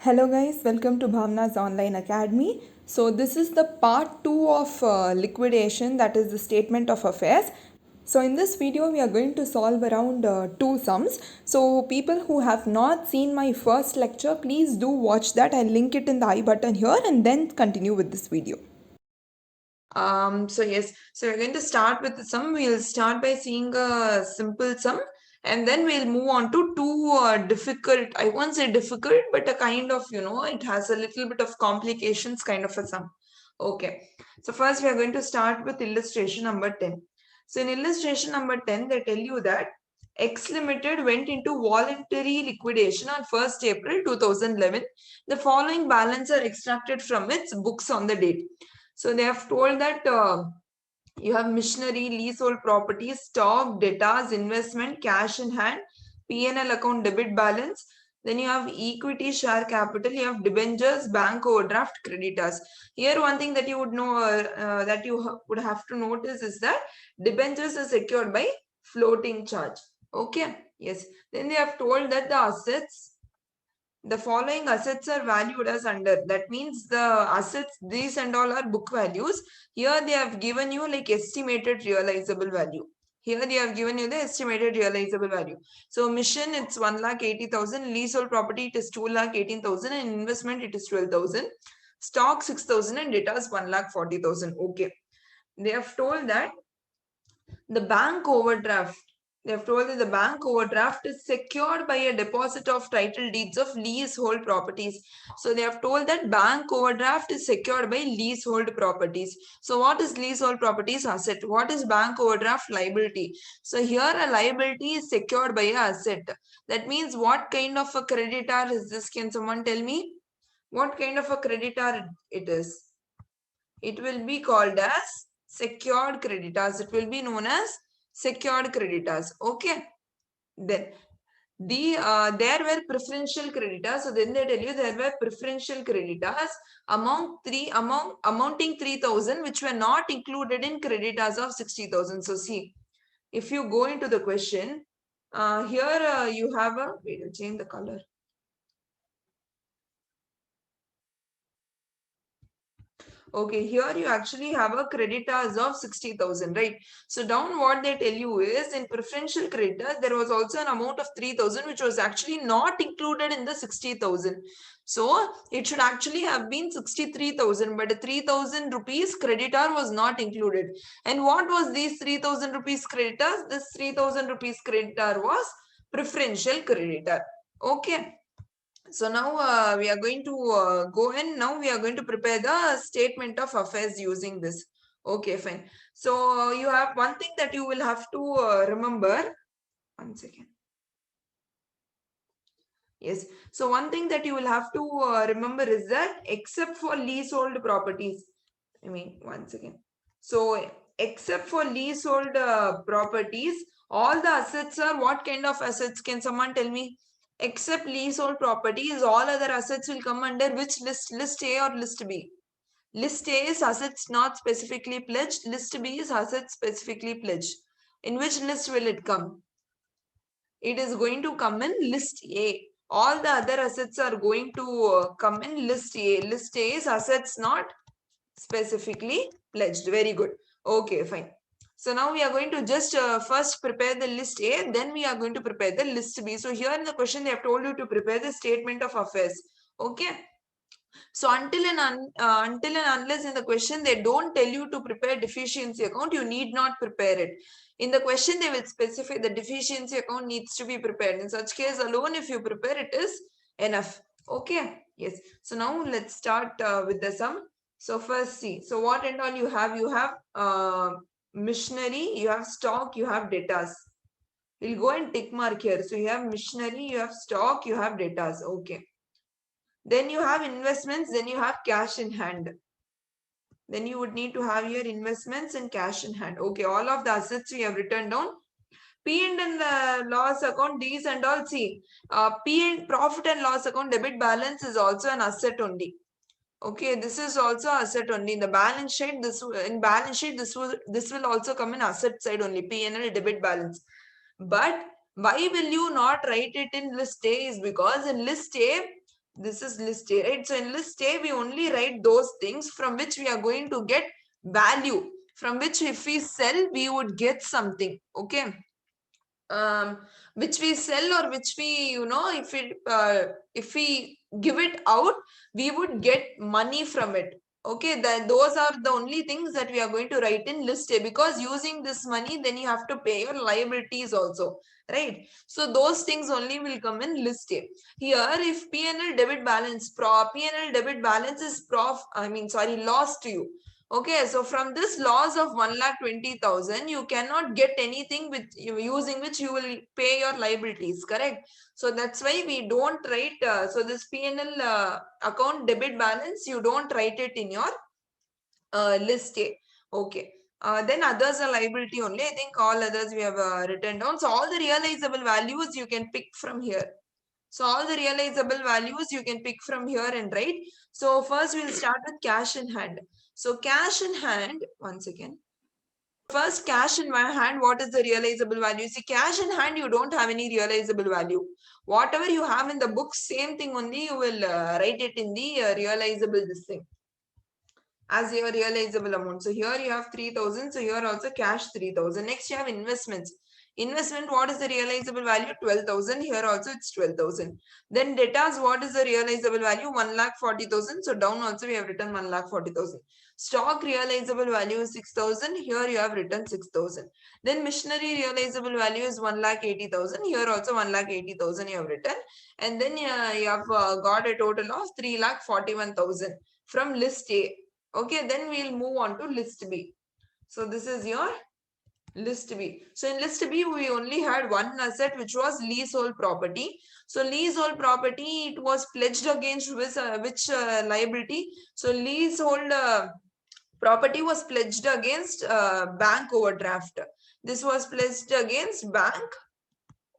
Hello guys, welcome to Bhavna's Online Academy. So this is the part 2 of liquidation, that is the statement of affairs. So in this video we are going to solve around two sums. So people who have not seen my first lecture, please do watch that. I'll link it in the I button here and then continue with this video. So we're going to start with the sum. We'll start by seeing a simple sum and then we'll move on to two difficult, I won't say difficult, but a kind of, it has a little bit of complications kind of a sum. Okay. So first we are going to start with illustration number 10. So in illustration number 10, they tell you that X Limited went into voluntary liquidation on 1st April 2011. The following balance are extracted from its books on the date. So they have told that you have machinery, leasehold properties, stock, debtors, investment, cash in hand, P&L account debit balance. Then you have equity, share capital, you have debentures, bank overdraft, creditors. Here one thing that you would know, that you would have to notice is that debentures are secured by floating charge. Okay, yes. Then they have told that the following assets are valued as under. That means the assets, these and all are book values. Here they have given you like estimated realizable value. Here they have given you the estimated realizable value. So mission, it's 1,80,000. Leasehold property, it is 2,18,000. And investment, it is 12,000. Stock, 6,000. And debtors, 1,40,000. Okay. They have told that the bank overdraft, they have told that the bank overdraft is secured by a deposit of title deeds of leasehold properties. So they have told that bank overdraft is secured by leasehold properties. So what is leasehold properties? Asset. What is bank overdraft? Liability. So here a liability is secured by a asset. That means what kind of a creditor is this? Can someone tell me? What kind of a creditor it is? It will be called as secured creditors. It will be known as secured creditors. Okay. Then there were preferential creditors. So then they tell you there were preferential creditors amounting 3,000, which were not included in creditors of 60,000. So see, if you go into the question, here you have a, wait, I'll change the color. Okay, here you actually have a creditors of 60,000, right? So down what they tell you is in preferential creditors, there was also an amount of 3,000, which was actually not included in the 60,000. So it should actually have been 63,000, but the 3,000 rupees creditor was not included. And what was these 3,000 rupees creditors? This 3,000 rupees creditor was preferential creditor. Okay. So now we are going to go and now we are going to prepare the statement of affairs using this. Okay, fine. So you have one thing that you will have to remember. One second. Yes. So one thing that you will have to remember is that except for leasehold properties, one second. So except for leasehold properties, all the assets are what kind of assets? Can someone tell me? Except leasehold properties, all other assets will come under which list? List A or list B? List A is assets not specifically pledged. List B is assets specifically pledged. In which list will it come? It is going to come in list A. All the other assets are going to come in list A. List A is assets not specifically pledged. Very good. Okay, fine. So now we are going to just first prepare the list A, then we are going to prepare the list B. So here in the question, they have told you to prepare the statement of affairs. Okay. So until and unless in the question they don't tell you to prepare deficiency account, you need not prepare it. In the question, they will specify the deficiency account needs to be prepared. In such case alone, if you prepare, it is enough. Okay. Yes. So now let's start with the sum. So first see. So what and all you have? You have machinery, you have stock, you have debtors. We'll go and tick mark here. So you have machinery, you have stock, you have debtors. Okay. Then you have investments, then you have cash in hand. Then you would need to have your investments and cash in hand. Okay, all of the assets we have written down. P and loss account, these and all. See, P and profit and loss account debit balance is also an asset only. Okay, this is also asset only. In the balance sheet, this will also come in asset side only. P&L debit balance. But why will you not write it in list A? Is because in list A, This is list A, right? So in list A, we only write those things from which we are going to get value, from which if we sell, we would get something. Okay. Which we sell, or which we, if we give it out, we would get money from it. Okay, those are the only things that we are going to write in list A, because using this money, then you have to pay your liabilities also, right? So those things only will come in list A. Here, if P&L debit balance, P&L debit balance is loss to you. Okay, so from this loss of 1,20,000, you cannot get anything with using which you will pay your liabilities, correct? So that's why we don't write, so this P&L account debit balance, you don't write it in your list A. Okay. Then others are liability only. I think all others we have written down. So all the realizable values you can pick from here. So all the realizable values you can pick from here and write. So first we'll start with cash in hand. So cash in hand, once again. First, cash in my hand, what is the realizable value? See, cash in hand, you don't have any realizable value. Whatever you have in the book, same thing only, you will write it in the realizable this thing as your realizable amount. So here you have 3,000. So here also cash 3,000. Next you have investments. Investment, what is the realizable value? 12,000. Here also it's 12,000. Then debtors, what is the realizable value? 1,40,000. So down also we have written 1,40,000. Stock realizable value is 6,000. Here you have written 6,000. Then machinery realizable value is 1,80,000. Here also 1,80,000 you have written. And then you have got a total of 3,41,000 from list A. Okay, then we'll move on to list B. So this is your list B. So in list B, we only had one asset, which was leasehold property. So leasehold property, it was pledged against which liability? So leasehold property was pledged against bank overdraft. This was pledged against bank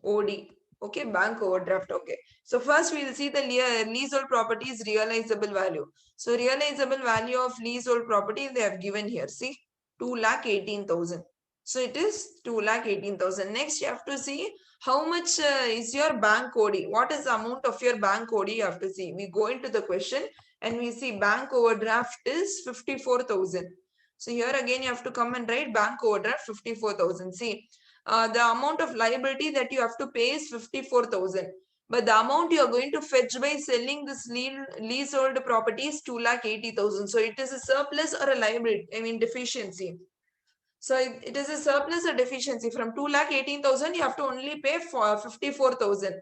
OD. Okay, bank overdraft. Okay. So first we will see the leasehold property's realizable value. So realizable value of leasehold property they have given here. See, 2,18,000. So it is 2,18,000. Next you have to see how much is your bank OD. What is the amount of your bank OD you have to see. We go into the question and we see bank overdraft is 54,000. So here again you have to come and write bank overdraft 54,000. See, the amount of liability that you have to pay is 54,000. But the amount you are going to fetch by selling this leasehold property is 2,80,000. So it is a surplus or a liability, deficiency. So it is a surplus or deficiency. From 2,18,000, you have to only pay for 54,000.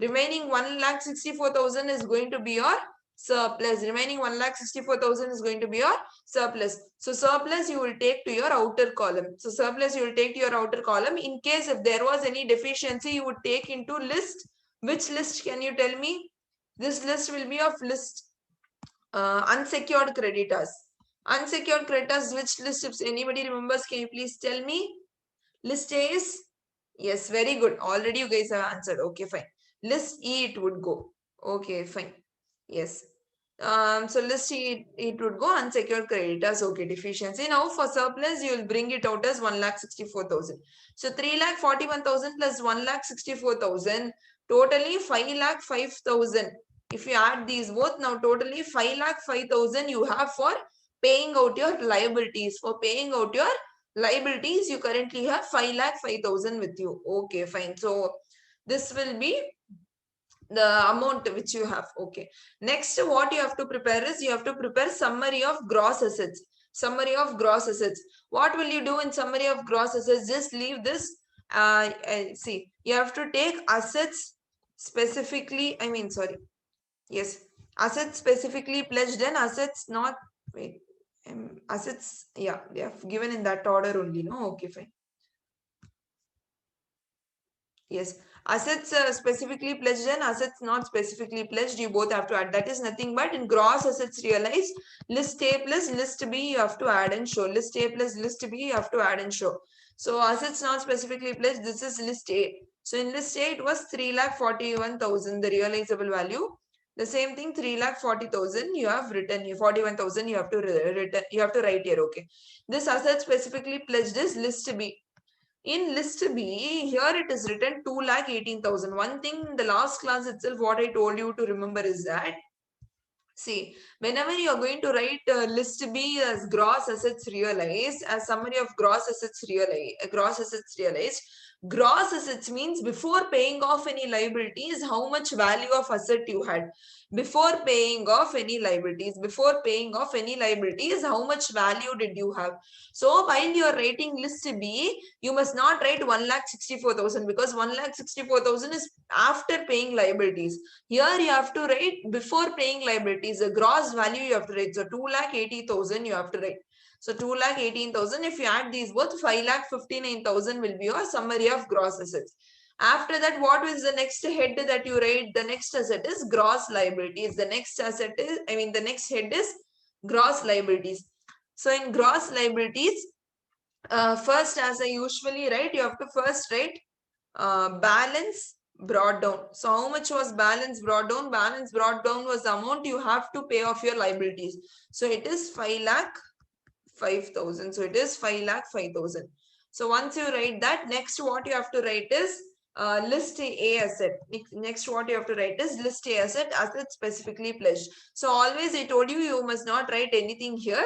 Remaining 1,64,000 is going to be your surplus. Remaining 1,64,000 is going to be your surplus. So surplus you will take to your outer column. So surplus you will take to your outer column. In case if there was any deficiency, you would take into list. Which list can you tell me? This list will be of list unsecured creditors. Unsecured creditors, which list? If anybody remembers, can you please tell me? List A is? Yes, very good. Already you guys have answered. Okay, fine. List E it would go. Okay, fine. Yes. So list E it would go unsecured creditors. Okay, deficiency. Now for surplus, you will bring it out as 1,64,000. So 3,41,000 plus 1,64,000, totally 5,05,000. If you add these both, now totally 5,05,000 you have for paying out your liabilities. For paying out your liabilities, you currently have 5,05,000 with you. Okay, fine. So this will be the amount which you have. Okay. Next, what you have to prepare is you have to prepare summary of gross assets. Summary of gross assets. What will you do in summary of gross assets? Just leave this. See, you have to take assets specifically. Yes, assets specifically pledged and assets not. Wait, assets. Yeah, they have given in that order only. No, okay, fine. Yes, assets specifically pledged and assets not specifically pledged, you both have to add. That is nothing but in gross assets realized, list A plus list B you have to add and show. List A plus list B you have to add and show. So assets not specifically pledged, this is list A. So in list A it was 3,41,000 the realizable value. The same thing 3,40,000 you have written here, 41,000 you have to write here. Okay, this asset specifically pledged is list B. In list B, here it is written 2,18,000. One thing in the last class itself, what I told you to remember is that, see, whenever you are going to write list B as gross assets realized, as summary of gross assets realized, gross assets means before paying off any liabilities, how much value of asset you had. Before paying off any liabilities, how much value did you have? So while you are writing list B, you must not write 1,64,000 because 1,64,000 is after paying liabilities. Here you have to write before paying liabilities, the gross value you have to write. So 2,80,000 you have to write. So 2,18,000, if you add these both, 5,59,000 will be your summary of gross assets. After that, what is the next head that you write? The next asset is gross liabilities. The next head is gross liabilities. So in gross liabilities, first, as I usually write, you have to first write balance brought down. So how much was balance brought down? Balance brought down was the amount you have to pay off your liabilities. So it is 5,05,000. So it is 5,05,000. So once you write that, next what you have to write is list A asset. Next what you have to write is list A asset specifically pledged. So always I told you, you must not write anything here.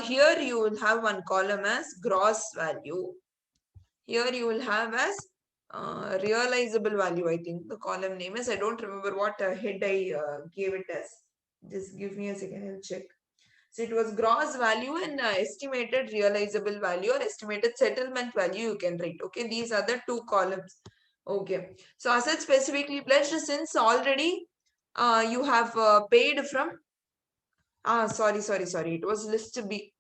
Here you will have one column as gross value. Here you will have as realizable value. I think the column name is, I don't remember what head I gave it as. Just give me a second, I'll check. So it was gross value and estimated realizable value or estimated settlement value you can write. Okay, these are the two columns. Okay, so asset specifically pledged, since already you have paid from, sorry, it was list B.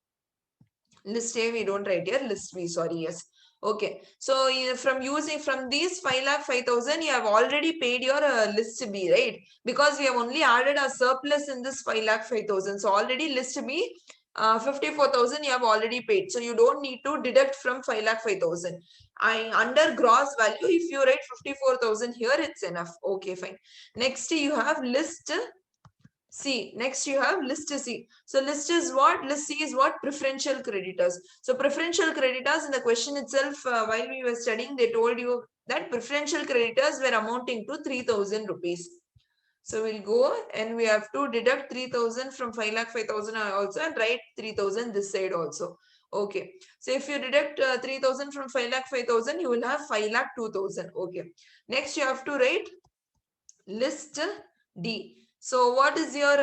List A we don't write here, list B, sorry, yes. Okay, so from these 5,05,000, you have already paid your list B, right? Because we have only added a surplus in this 5,05,000. So already list B, 54,000 you have already paid. So you don't need to deduct from 5,05,000. Under gross value, if you write 54,000 here, it's enough. Okay, fine. Next you have list C. Next you have list C. So list is what? List C is what? Preferential creditors. So preferential creditors, in the question itself, while we were studying, they told you that preferential creditors were amounting to 3,000 rupees. So we'll go and we have to deduct 3,000 from 5,05,000 also and write 3,000 this side also. Okay. So if you deduct 3,000 from 5,05,000, you will have 5,02,000. Okay. Next you have to write list D. So what is your,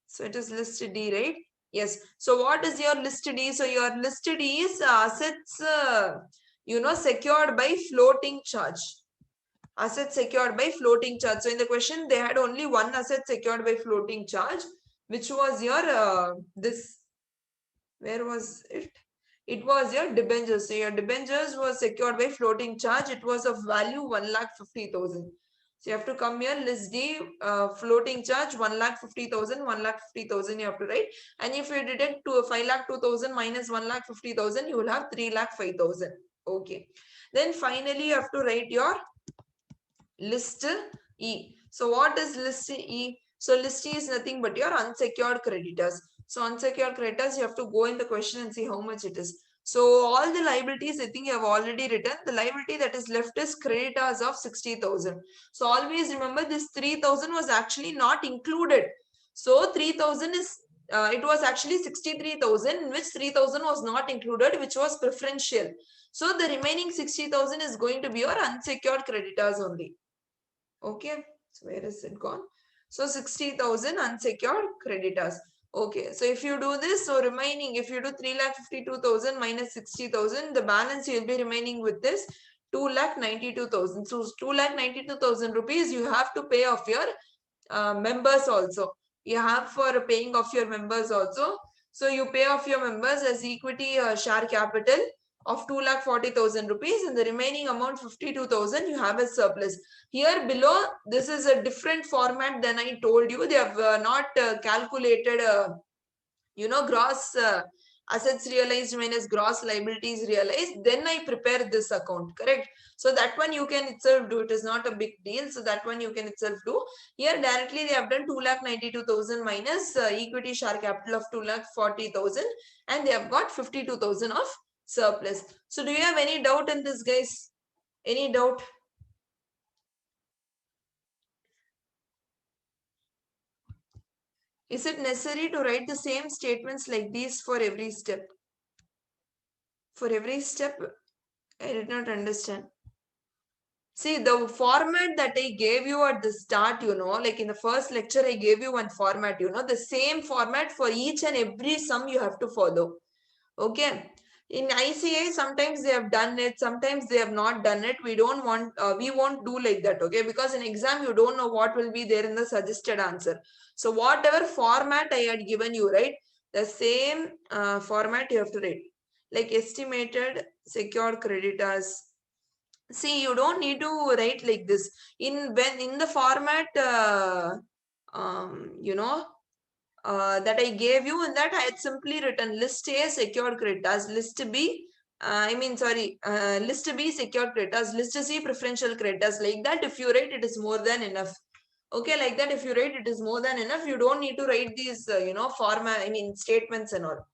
so it is list D, right? Yes. So what is your list D? So your list D is assets, secured by floating charge. Assets secured by floating charge. So in the question, they had only one asset secured by floating charge, which was your, where was it? It was your debentures. So your debentures was secured by floating charge. It was of value 1,50,000. So you have to come here, list D, floating charge 1,50,000, 1,50,000 you have to write. And if you deduct to 5,02,000 minus 1,50,000, you will have 3,05,000. Okay. Then finally you have to write your list E. So what is list E? So list E is nothing but your unsecured creditors. So unsecured creditors, you have to go in the question and see how much it is. So all the liabilities, I think you have already written. The liability that is left is creditors of 60,000. So always remember this 3,000 was actually not included. So 3,000 is, it was actually 63,000, in which 3,000 was not included, which was preferential. So the remaining 60,000 is going to be your unsecured creditors only. Okay, so where is it gone? So 60,000 unsecured creditors. Okay, so if you do this, so remaining, if you do 3,52,000 minus 60,000, the balance you will be remaining with this 2,92,000. So 2,92,000 rupees you have to pay off your members also. You have for paying off your members also. So you pay off your members as equity share capital of 2,40,000 rupees, and the remaining amount 52,000 you have as surplus. Here below, this is a different format than I told you. They have not calculated, gross assets realized minus gross liabilities realized. Then I prepare this account, correct? So that one you can itself do. It is not a big deal. So that one you can itself do. Here directly they have done 2,92,000 minus equity share capital of 2,40,000, and they have got 52,000 of surplus. So do you have any doubt in this, guys? Any doubt? Is it necessary to write the same statements like these for every step? For every step, I did not understand. See, the format that I gave you at the start, like in the first lecture, I gave you one format, the same format for each and every sum you have to follow. Okay. In ICA, sometimes they have done it, sometimes they have not done it. We don't want, we won't do like that. Okay. Because in exam, you don't know what will be there in the suggested answer. So whatever format I had given you, right? The same format you have to write. Like estimated secured creditors. See, you don't need to write like this. In the format, that I gave you, in that I had simply written list A secured creditors, list B, list B secured creditors, list C preferential creditors. Like that, if you write, it is more than enough. Okay, like that, if you write, it is more than enough. You don't need to write these, statements and all.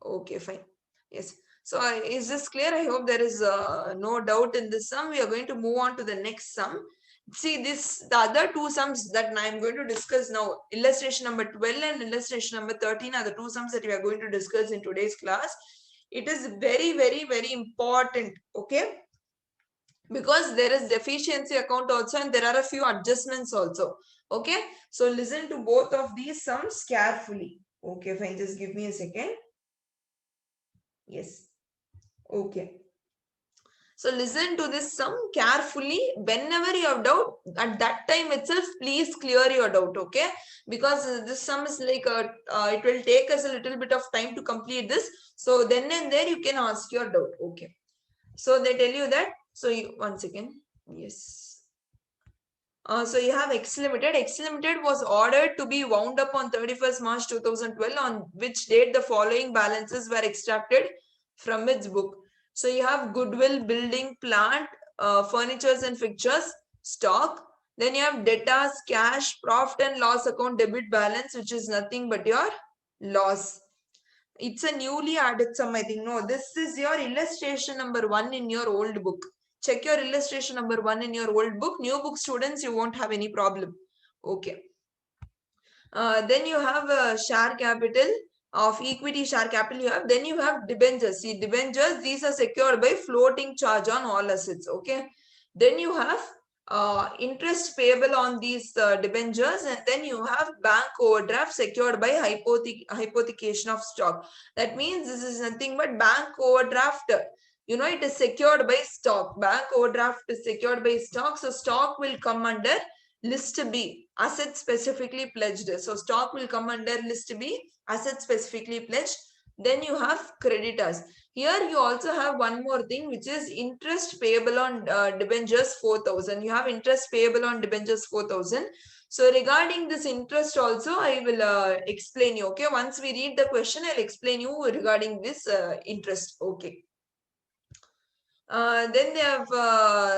Okay, fine. Yes. So is this clear? I hope there is no doubt in this sum. We are going to move on to the next sum. See the other two sums that I am going to discuss now. Illustration number 12 and illustration number 13 are the two sums that we are going to discuss in today's class. It is very, very, very important. Okay. Because there is deficiency account also and there are a few adjustments also. Okay. So listen to both of these sums carefully. Okay, fine. Just give me a second. Yes. Okay. So listen to this sum carefully. Whenever you have doubt, at that time itself, please clear your doubt, okay? Because this sum is like, it will take us a little bit of time to complete this. So then and there you can ask your doubt, okay? So they tell you that, so one second, yes. So you have X Limited. X Limited was ordered to be wound up on 31st March 2012, on which date the following balances were extracted from its book. So you have goodwill, building, plant, furnitures and fixtures, stock. Then you have debtors, cash, profit and loss account, debit balance, which is nothing but your loss. It's a newly added sum, I think. No, this is your illustration number 1 in your old book. Check your illustration number 1 in your old book. New book students, you won't have any problem. Okay. Then you have share capital of equity share capital you have. Then you have debentures. See, debentures, these are secured by floating charge on all assets. Okay. Then you have interest payable on these debentures, and then you have bank overdraft secured by hypothecation of stock. That means this is nothing but bank overdraft. It is secured by stock. Bank overdraft is secured by stock. So stock will come under list B, asset specifically pledged. So stock will come under list B, asset specifically pledged. Then you have creditors. Here you also have one more thing, which is interest payable on debentures 4,000. You have interest payable on debentures 4,000. So regarding this interest also, I will explain you. Okay, once we read the question, I'll explain you regarding this interest. Okay. Then they have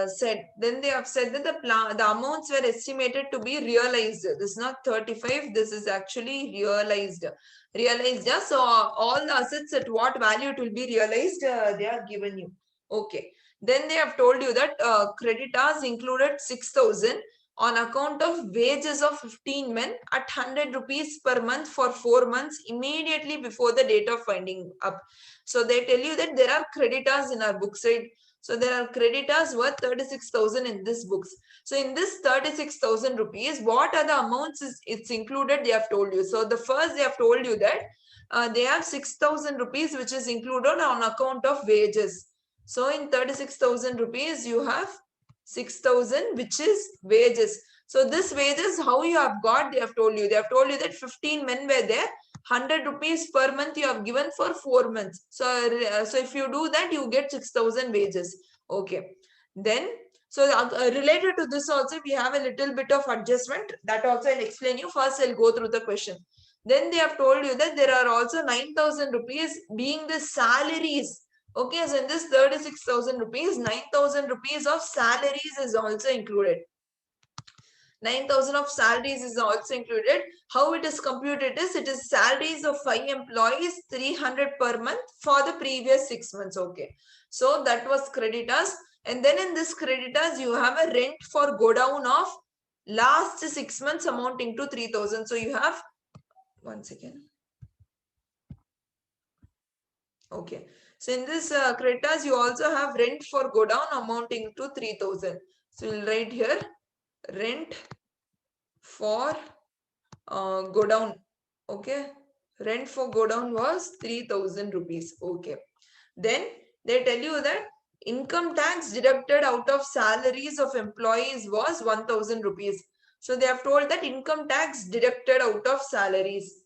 said that the amounts were estimated to be realized. This is not 35. This is actually realized. Yeah. So all the assets at what value it will be realized, they are given you. Okay. Then they have told you that creditors included 6,000 on account of wages of 15 men at 100 rupees per month for 4 months immediately before the date of winding up. So they tell you that there are creditors in our books, right? So there are creditors worth 36,000 in this books. So in this 36,000 rupees, what are the amounts it's included? They have told you. So the first they have told you that they have 6,000 rupees which is included on account of wages. So in 36,000 rupees, you have 6,000 which is wages. So this wages, how you have got, they have told you. They have told you that 15 men were there. 100 rupees per month you have given for 4 months. So if you do that, you get 6,000 wages. Okay. Then, so related to this also, we have a little bit of adjustment. That also I'll explain you. First, I'll go through the question. Then they have told you that there are also 9,000 rupees being the salaries. Okay, so in this 36,000 rupees, 9,000 rupees of salaries is also included. 9,000 of salaries is also included. How it is computed is, it is salaries of 5 employees, 300 per month for the previous 6 months. Okay. So that was creditors. And then in this creditors, you have a rent for go down of last 6 months amounting to 3,000. So you have, one second. Okay. So in this creditors, you also have rent for go down amounting to 3,000. So we'll write here rent for go down. Okay. Rent for go down was 3,000 rupees. Okay. Then they tell you that income tax deducted out of salaries of employees was 1,000 rupees. So they have told that income tax deducted out of salaries.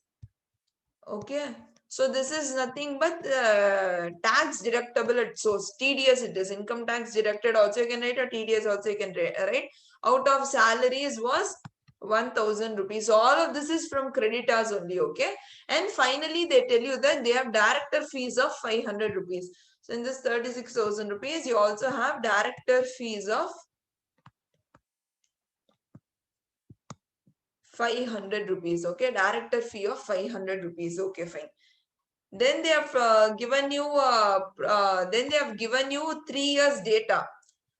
Okay. So this is nothing but tax deductible at source. TDS it is. Income tax deducted also you can write, or TDS also you can write. Out of salaries was 1,000 rupees. So all of this is from creditors only. Okay. And finally they tell you that they have director fees of 500 rupees. So in this 36,000 rupees, you also have director fees of 500 rupees. Okay. Director fee of 500 rupees. Okay, fine. Then they have given you 3 years data.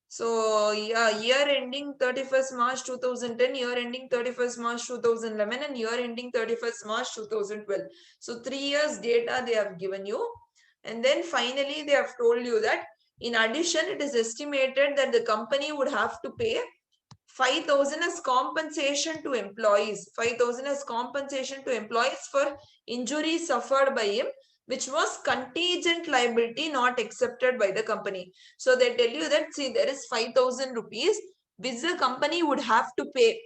So yeah, year ending 31st March 2010, year ending 31st March 2011, and year ending 31st March 2012. So 3 years data they have given you. And then finally they have told you that in addition, it is estimated that the company would have to pay 5,000 as compensation to employees. 5,000 as compensation to employees for injuries suffered by him, which was contingent liability not accepted by the company. So they tell you that, see, there is 5,000 rupees which the company would have to pay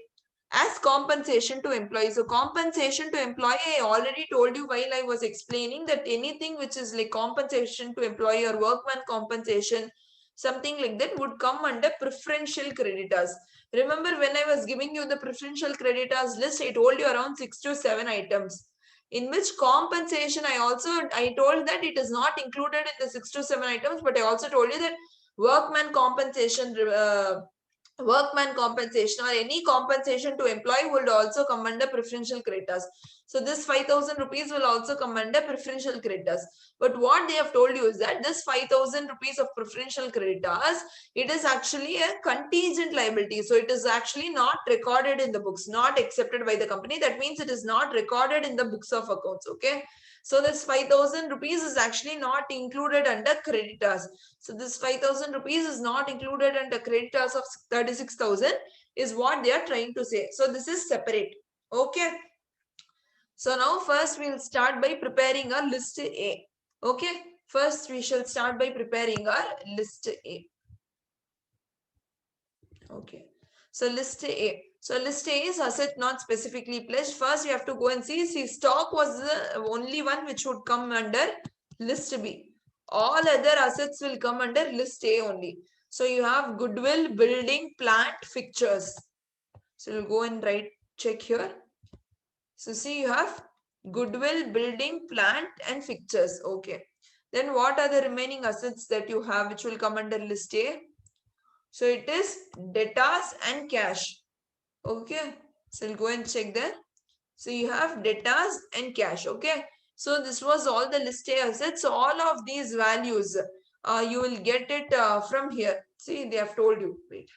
as compensation to employees. So compensation to employee, I already told you while I was explaining that anything which is like compensation to employee or workman compensation, something like that would come under preferential creditors. Remember when I was giving you the preferential creditors list, I told you around 6 to 7 items. In which compensation, I told that it is not included in the 6 to 7 items, but I also told you that workman compensation or any compensation to employee would also come under preferential creditors. So this 5,000 rupees will also come under preferential creditors. But what they have told you is that this 5,000 rupees of preferential creditors, it is actually a contingent liability. So it is actually not recorded in the books, not accepted by the company. That means it is not recorded in the books of accounts. Okay. So this 5,000 rupees is actually not included under creditors. So this 5,000 rupees is not included under creditors of 36,000 is what they are trying to say. So this is separate. Okay. So now first we'll start by preparing our list A. Okay. First we shall start by preparing our list A. Okay. So list A. So list A is asset not specifically pledged. First you have to go and see stock was the only one which would come under list B. All other assets will come under list A only. So you have goodwill, building, plant, fixtures. So you'll go and check here. So see, you have goodwill, building, plant, and fixtures. Okay. Then what are the remaining assets that you have which will come under list A? So it is debtors and cash. Okay. So we'll go and check there. So you have debtors and cash. Okay. So this was all the list A assets. So all of these values, you will get it from here. See, they have told you. Wait.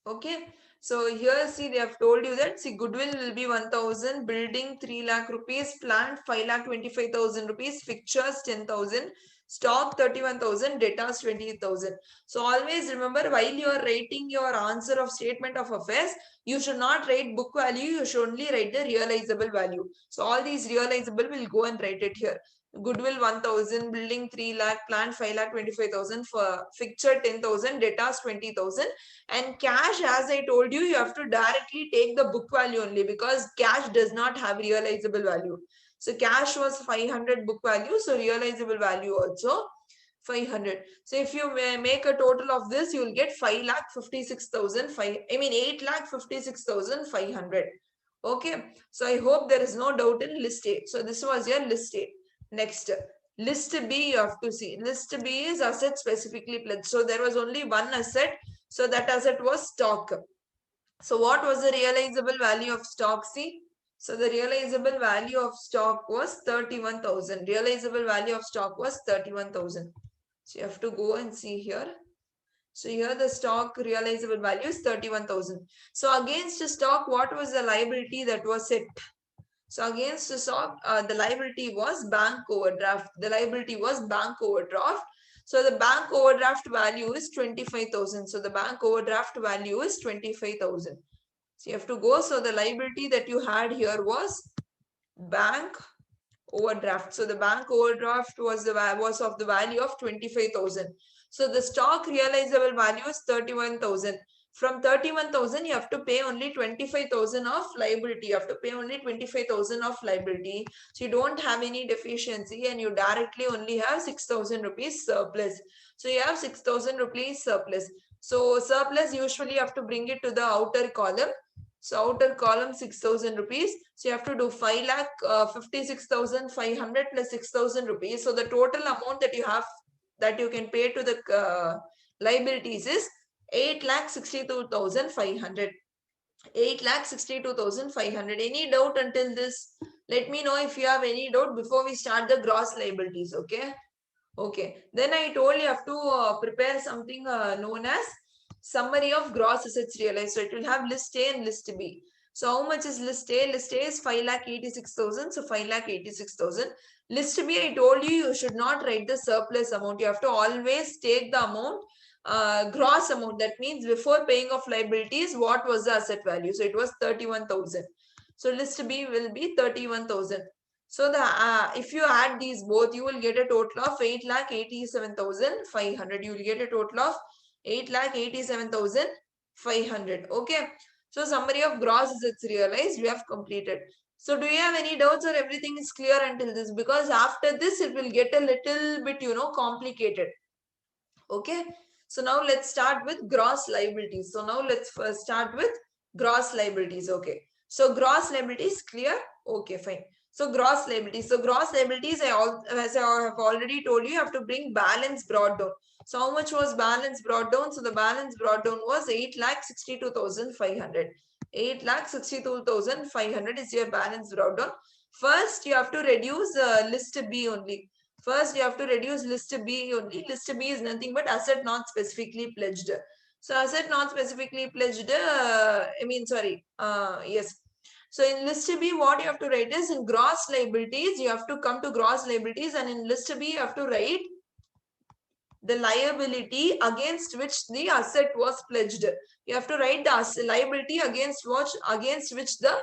Okay. So here see they have told you that see goodwill will be 1,000, building 3 lakh rupees, plant 5,25,000 rupees, fixtures 10,000, stock 31,000, debtors 28,000. So always remember while you are writing your answer of statement of affairs, you should not write book value, you should only write the realizable value. So all these realizable will go and write it here. Goodwill 1,000, building 3 lakh, plant 5,25,000, for fixture 10,000, debtors 20,000. And cash, as I told you, you have to directly take the book value only because cash does not have realizable value. So cash was 500 book value. So realizable value also 500. So if you make a total of this, you will get 5,56,000. 8,56,500. Okay. So I hope there is no doubt in list A. So this was your list A. Next, List B you have to see. List B is asset specifically pledged. So there was only one asset. So that asset was stock. So what was the realizable value of stock? See, so the realizable value of stock was 31,000. Realizable value of stock was 31,000. So you have to go and see here. So here the stock realizable value is 31,000. So against the stock, what was the liability that was set? So against the stock, the liability was bank overdraft. The liability was bank overdraft. So the bank overdraft value is 25,000. So the bank overdraft value is 25,000. So you have to go. So the liability that you had here was bank overdraft. So the bank overdraft was of the value of 25,000. So the stock realizable value is 31,000. From 31,000, you have to pay only 25,000 of liability. You have to pay only 25,000 of liability. So you don't have any deficiency and you directly only have 6,000 rupees surplus. So you have 6,000 rupees surplus. So surplus usually you have to bring it to the outer column. So outer column 6,000 rupees. So you have to do 5,56,500 plus 6,000 rupees. So the total amount that you have that you can pay to the liabilities is 8,62,500. 8,62,500. Any doubt until this? Let me know if you have any doubt before we start the gross liabilities. Okay. Okay. Then I told you have to prepare something known as summary of gross assets realized. So it will have list A and list B. So how much is list A? List A is 5,86,000. So 5,86,000. List B, I told you should not write the surplus amount. You have to always take the amount, gross amount. That means before paying off liabilities, what was the asset value? So it was 31,000. So list B will be 31,000. So the if you add these both, you will get a total of 8,87,500. You will get a total of 8,87,500. Okay. So summary of gross assets realized we have completed. So do you have any doubts or everything is clear until this? Because after this it will get a little bit complicated. Okay. So now let's start with gross liabilities. So now let's first start with gross liabilities. Okay. So gross liabilities clear. Okay, fine. So gross liabilities. So gross liabilities, as I have already told you, you have to bring balance brought down. So how much was balance brought down? So the balance brought down was 8,62,500. 8,62,500 is your balance brought down. First, you have to reduce list B only. First, you have to reduce list B only. List B is nothing but asset not specifically pledged. So asset not specifically pledged, yes. So in list B, what you have to write is in gross liabilities, you have to come to gross liabilities, and in list B, you have to write the liability against which the asset was pledged. You have to write the liability against which the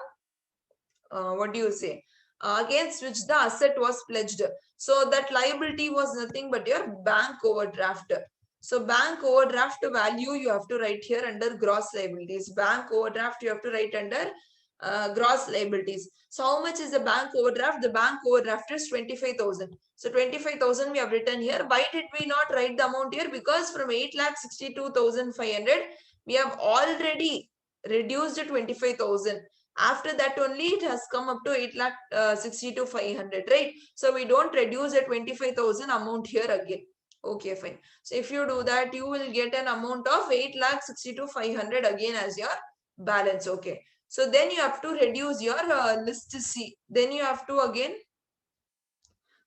what do you say? Against which the asset was pledged. So that liability was nothing but your bank overdraft. So bank overdraft value you have to write here under gross liabilities. Bank overdraft you have to write under gross liabilities. So how much is the bank overdraft? The bank overdraft is 25,000. So 25,000 we have written here. Why did we not write the amount here? Because from 8,62,500 we have already reduced 25,000. After that only it has come up to 8,62,500, right? So we don't reduce a 25,000 amount here again. Okay, fine. So if you do that, you will get an amount of 8,62,500 again as your balance. Okay. So then you have to reduce your list C. Then you have to again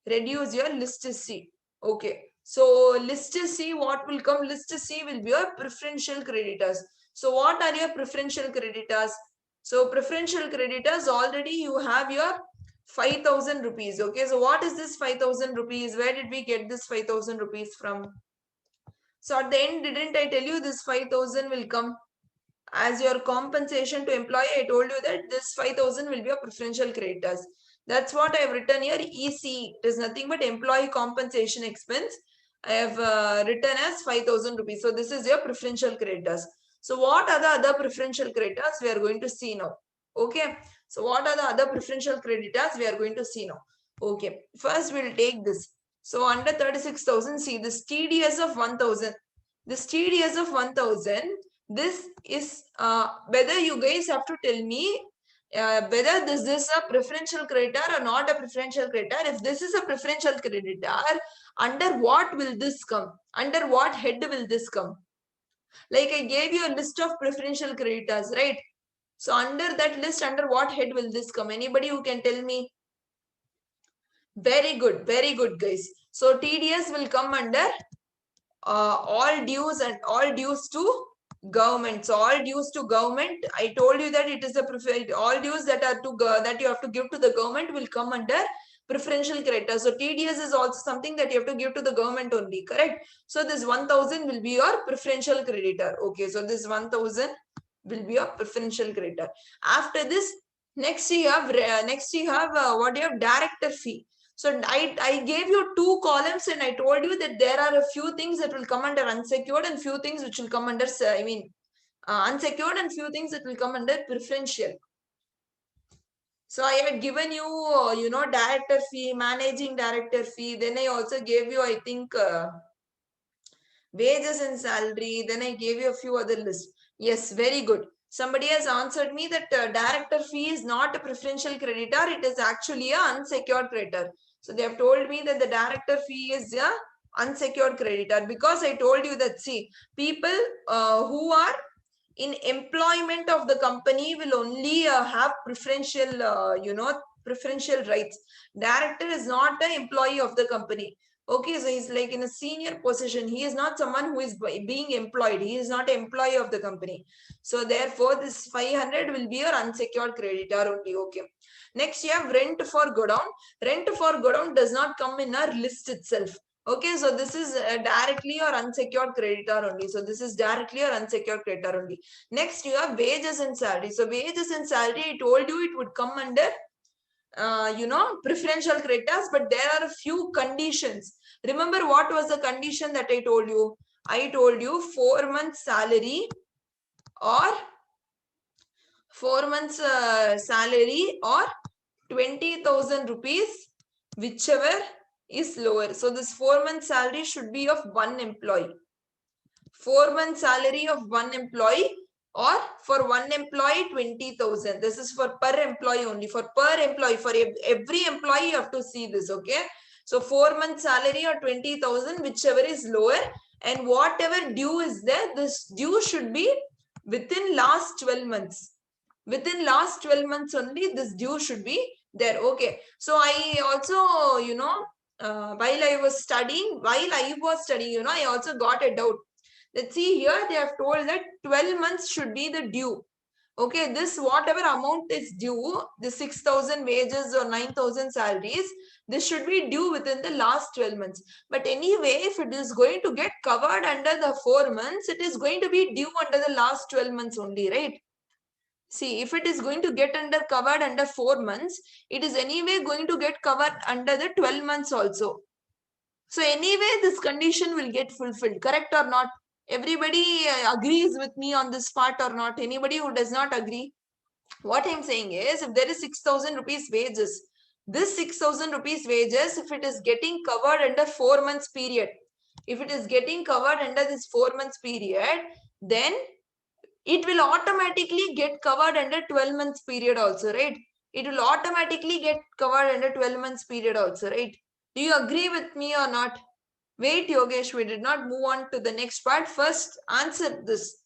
reduce your list C. Okay. So list C, what will come? List C will be your preferential creditors. So what are your preferential creditors? So preferential creditors, already you have your 5,000 rupees. Okay. So what is this 5,000 rupees? Where did we get this 5,000 rupees from? So at the end, didn't I tell you this 5,000 will come as your compensation to employee? I told you that this 5,000 will be your preferential creditors. That's what I have written here. EC, it is nothing but employee compensation expense. I have written as 5,000 rupees. So this is your preferential creditors. So what are the other preferential creditors we are going to see now? Okay. So what are the other preferential creditors we are going to see now? Okay. First we'll take this. So under 36,000, see this TDS of 1,000. This TDS of 1,000, this is whether you guys have to tell me whether this is a preferential creditor or not a preferential creditor. If this is a preferential creditor, under what will this come? Under what head will this come? Like I gave you a list of preferential creditors, right? So under that list, under what head will this come? Anybody who can tell me? Very good, guys. So TDS will come under all dues and all dues to government. So all dues to government, I told you that it is a all dues that are to that you have to give to the government will come under preferential creditor. So TDS is also something that you have to give to the government only, correct? So this 1000 will be your preferential creditor. Okay, so this 1000 will be your preferential creditor. After this, next you have what do you have? Director fee. So I gave you two columns and I told you that there are a few things that will come under unsecured and few things which will come under, unsecured and few things that will come under preferential. So I had given you, director fee, managing director fee. Then I also gave you, I think, wages and salary. Then I gave you a few other lists. Yes, very good. Somebody has answered me that director fee is not a preferential creditor. It is actually an unsecured creditor. So they have told me that the director fee is a unsecured creditor, because I told you that, see, people who are in employment of the company will only have preferential, preferential rights. Director is not an employee of the company. Okay, so he's like in a senior position. He is not someone who is being employed. He is not an employee of the company. So therefore, this 500 will be your unsecured creditor only. Okay. Next, you have rent for godown. Rent for godown does not come in our list itself. Okay, so this is directly your unsecured creditor only. So this is directly your unsecured creditor only. Next, you have wages and salary. So wages and salary, I told you it would come under preferential creditors, but there are a few conditions. Remember what was the condition that I told you? I told you 4 months salary or 4 months salary or 20,000 rupees, whichever is lower. So this 4 months salary should be of one employee. 4 months salary of one employee, or for one employee 20,000. This is for per employee only. For per employee, for every employee you have to see this. Okay, so 4 months salary or 20,000, whichever is lower, and whatever due is there, this due should be within last 12 months. Within last 12 months only this due should be there. Okay, so I also, while I was studying, I also got a doubt. Let's see, here they have told that 12 months should be the due. Okay, this whatever amount is due, the 6,000 wages or 9,000 salaries, this should be due within the last 12 months. But anyway, if it is going to get covered under the 4 months, it is going to be due under the last 12 months only, right? See, if it is going to get covered under 4 months, it is anyway going to get covered under the 12 months also. So anyway, this condition will get fulfilled, correct or not? Everybody agrees with me on this part or not? Anybody who does not agree? What I'm saying is, if there is 6,000 rupees wages, this 6,000 rupees wages, if it is getting covered under 4 months period, if it is getting covered under this 4 months period, then it will automatically get covered under 12 months period also, right? It will automatically get covered under 12 months period also, right? Do you agree with me or not? Wait, Yogesh, we did not move on to the next part. First, answer this.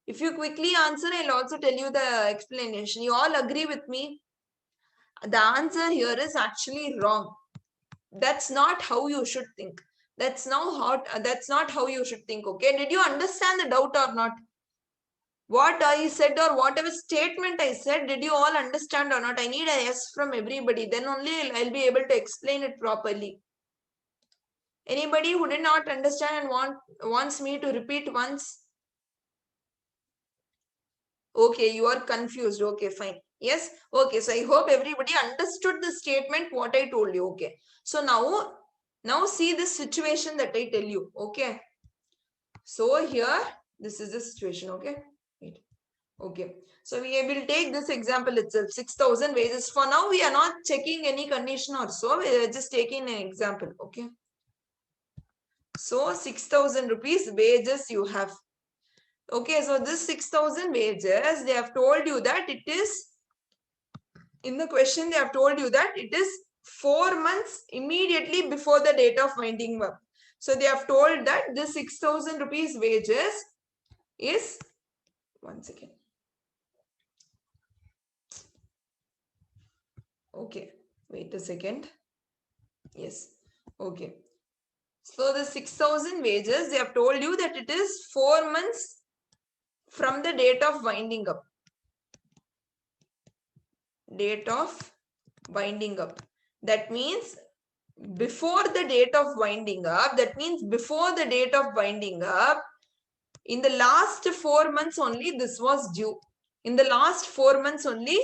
If you quickly answer, I'll also tell you the explanation. You all agree with me? The answer here is actually wrong. That's not how you should think. That's not how you should think, okay? Did you understand the doubt or not? What I said or whatever statement I said, did you all understand or not? I need a yes from everybody. Then only I'll be able to explain it properly. Anybody who did not understand and wants me to repeat once? Okay, you are confused. Okay, fine. Yes. Okay, so I hope everybody understood the statement what I told you. Okay. So now see this situation that I tell you. Okay. So here, this is the situation. Okay. Wait. Okay. So we will take this example itself. 6,000 wages. For now, we are not checking any condition or so. We are just taking an example. Okay. So 6,000 rupees wages you have. Okay, so this 6,000 wages, they have told you that it is In the question, they have told you that it is 4 months immediately before the date of winding up. So they have told that the 6,000 rupees wages is, one second. Okay, wait a second. Yes, okay. So the 6,000 wages, they have told you that it is 4 months from the date of winding up. Date of winding up. That means before the date of winding up, in the last 4 months only this was due. In the last 4 months only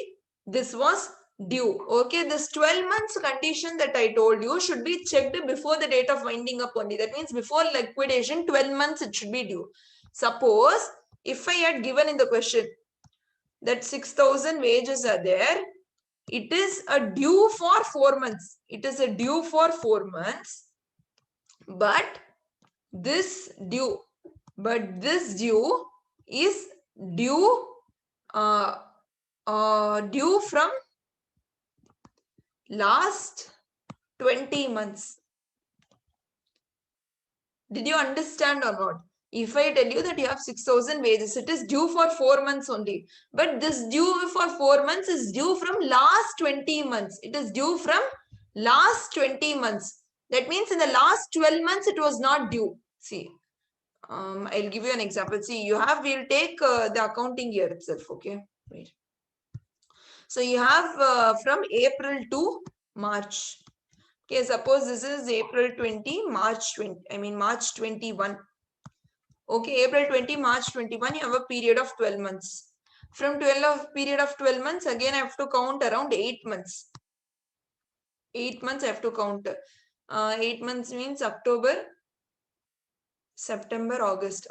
this was due. Okay, this 12 months condition that I told you should be checked before the date of winding up only. That means before liquidation, 12 months it should be due. Suppose if I had given in the question that 6,000 wages are there, it is a due for 4 months. It is a due for 4 months, but this due is due due from last 20 months. Did you understand or not? If I tell you that you have 6,000 wages, it is due for 4 months only. But this due for 4 months is due from last 20 months. It is due from last 20 months. That means in the last 12 months, it was not due. See, I'll give you an example. See, we'll take the accounting year itself. Okay, wait. So you have from April to March. Okay, suppose this is April 20, March 20, March 21. Okay, April 20, March 21, you have a period of 12 months. From period of 12 months, again I have to count around 8 months. 8 months I have to count. 8 months means October, September, August.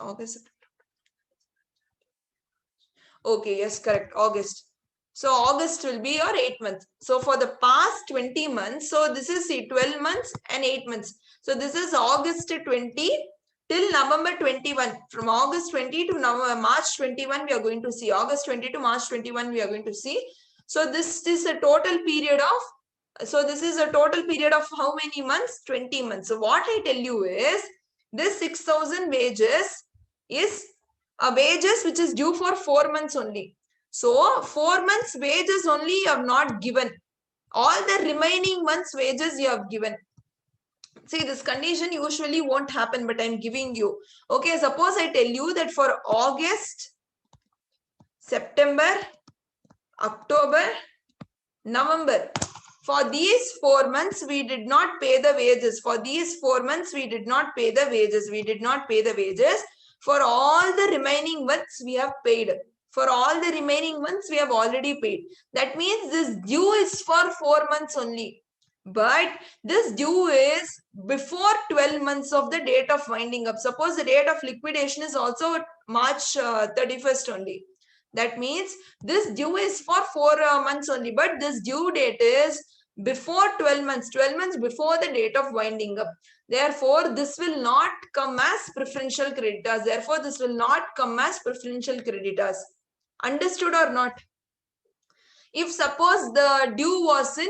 Okay, yes, correct, August. So August will be your 8 months. So for the past 20 months, so this is 12 months and 8 months. So this is August 20 till November 21. From August 20 to March 21, we are going to see. August 20 to March 21, we are going to see. So this is a total period of, how many months? 20 months. So what I tell you is, this 6,000 wages is a wages which is due for 4 months only. So 4 months wages only you have not given. All the remaining months wages you have given. See, this condition usually won't happen, but I'm giving you. Okay, suppose I tell you that for August, September, October, November, for these 4 months, we did not pay the wages. For these 4 months, we did not pay the wages. For all the remaining months, we have paid. For all the remaining months, we have already paid. That means this due is for 4 months only. But this due is before 12 months of the date of winding up. Suppose the date of liquidation is also March 31st only. That means this due is for 4 months only, but this due date is before 12 months before the date of winding up. Therefore, this will not come as preferential creditors. Understood or not? If suppose the due was in,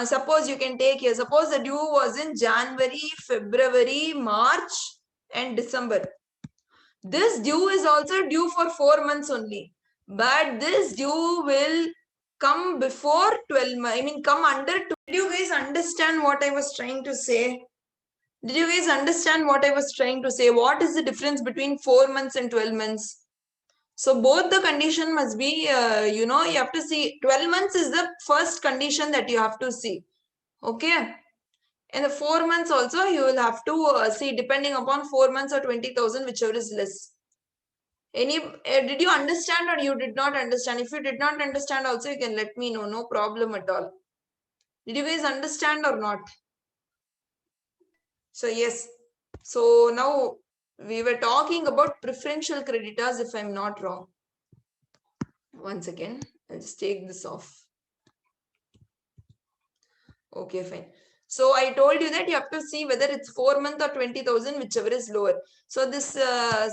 suppose you can take here, suppose the due was in January, February, March and December. This due is also due for 4 months only. But this due will come before 12 months, come under 2. Did you guys understand what I was trying to say? What is the difference between 4 months and 12 months? So both the condition must be, you have to see 12 months is the first condition that you have to see. Okay. And the 4 months also you will have to see depending upon 4 months or 20,000, whichever is less. Did you understand or you did not understand? If you did not understand also, you can let me know. No problem at all. Did you guys understand or not? So yes. So now we were talking about preferential creditors, if I'm not wrong. Once again, I'll just take this off. Okay, fine. So I told you that you have to see whether it's 4 months or 20,000, whichever is lower. So this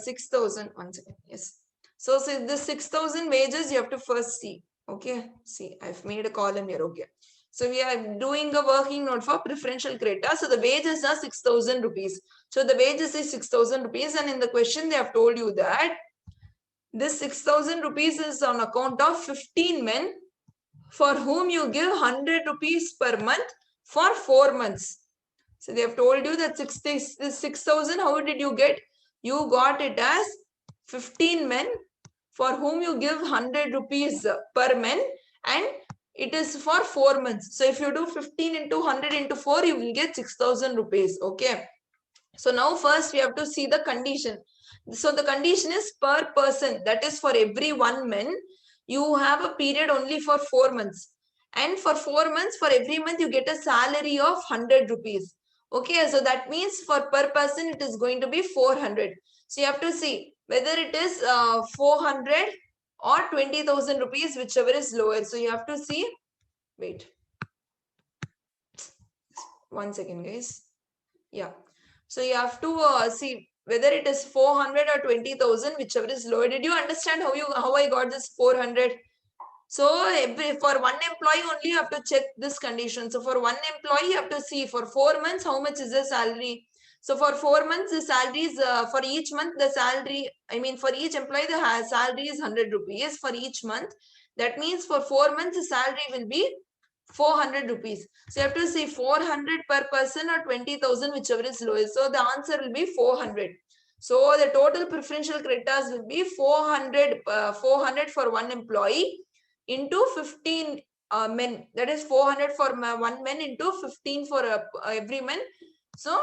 6,000, once again, yes. So this 6,000 wages you have to first see. Okay, see, I've made a column here. Okay, so we are doing a working note for preferential creditors. So the wages are 6,000 rupees. So the wages is 6,000 rupees, and in the question they have told you that this 6,000 rupees is on account of 15 men for whom you give 100 rupees per month for 4 months. So they have told you that 6,000, how did you get? You got it as 15 men for whom you give 100 rupees per man, and it is for 4 months. So if you do 15 into 100 into 4, you will get 6,000 rupees. Okay. So now first we have to see the condition. So the condition is per person, that is for every 1 man, you have a period only for 4 months. And for 4 months, for every month, you get a salary of 100 rupees. Okay, so that means for per person, it is going to be 400. So you have to see whether it is 400 or 20,000 rupees, whichever is lower. So you have to see, wait, 1 second guys. Yeah. So you have to see whether it is 400 or 20,000, whichever is lower. Did you understand how I got this 400? So for one employee only you have to check this condition. So for one employee you have to see for 4 months how much is the salary. So for 4 months the salary is for each month the salary, I mean for each employee the salary is 100 rupees for each month. That means for 4 months the salary will be 400 rupees. So you have to see 400 per person or 20,000, whichever is lowest. So the answer will be 400. So the total preferential creditors will be 400 for one employee into 15 men. That is 400 for one man into 15 for every man. So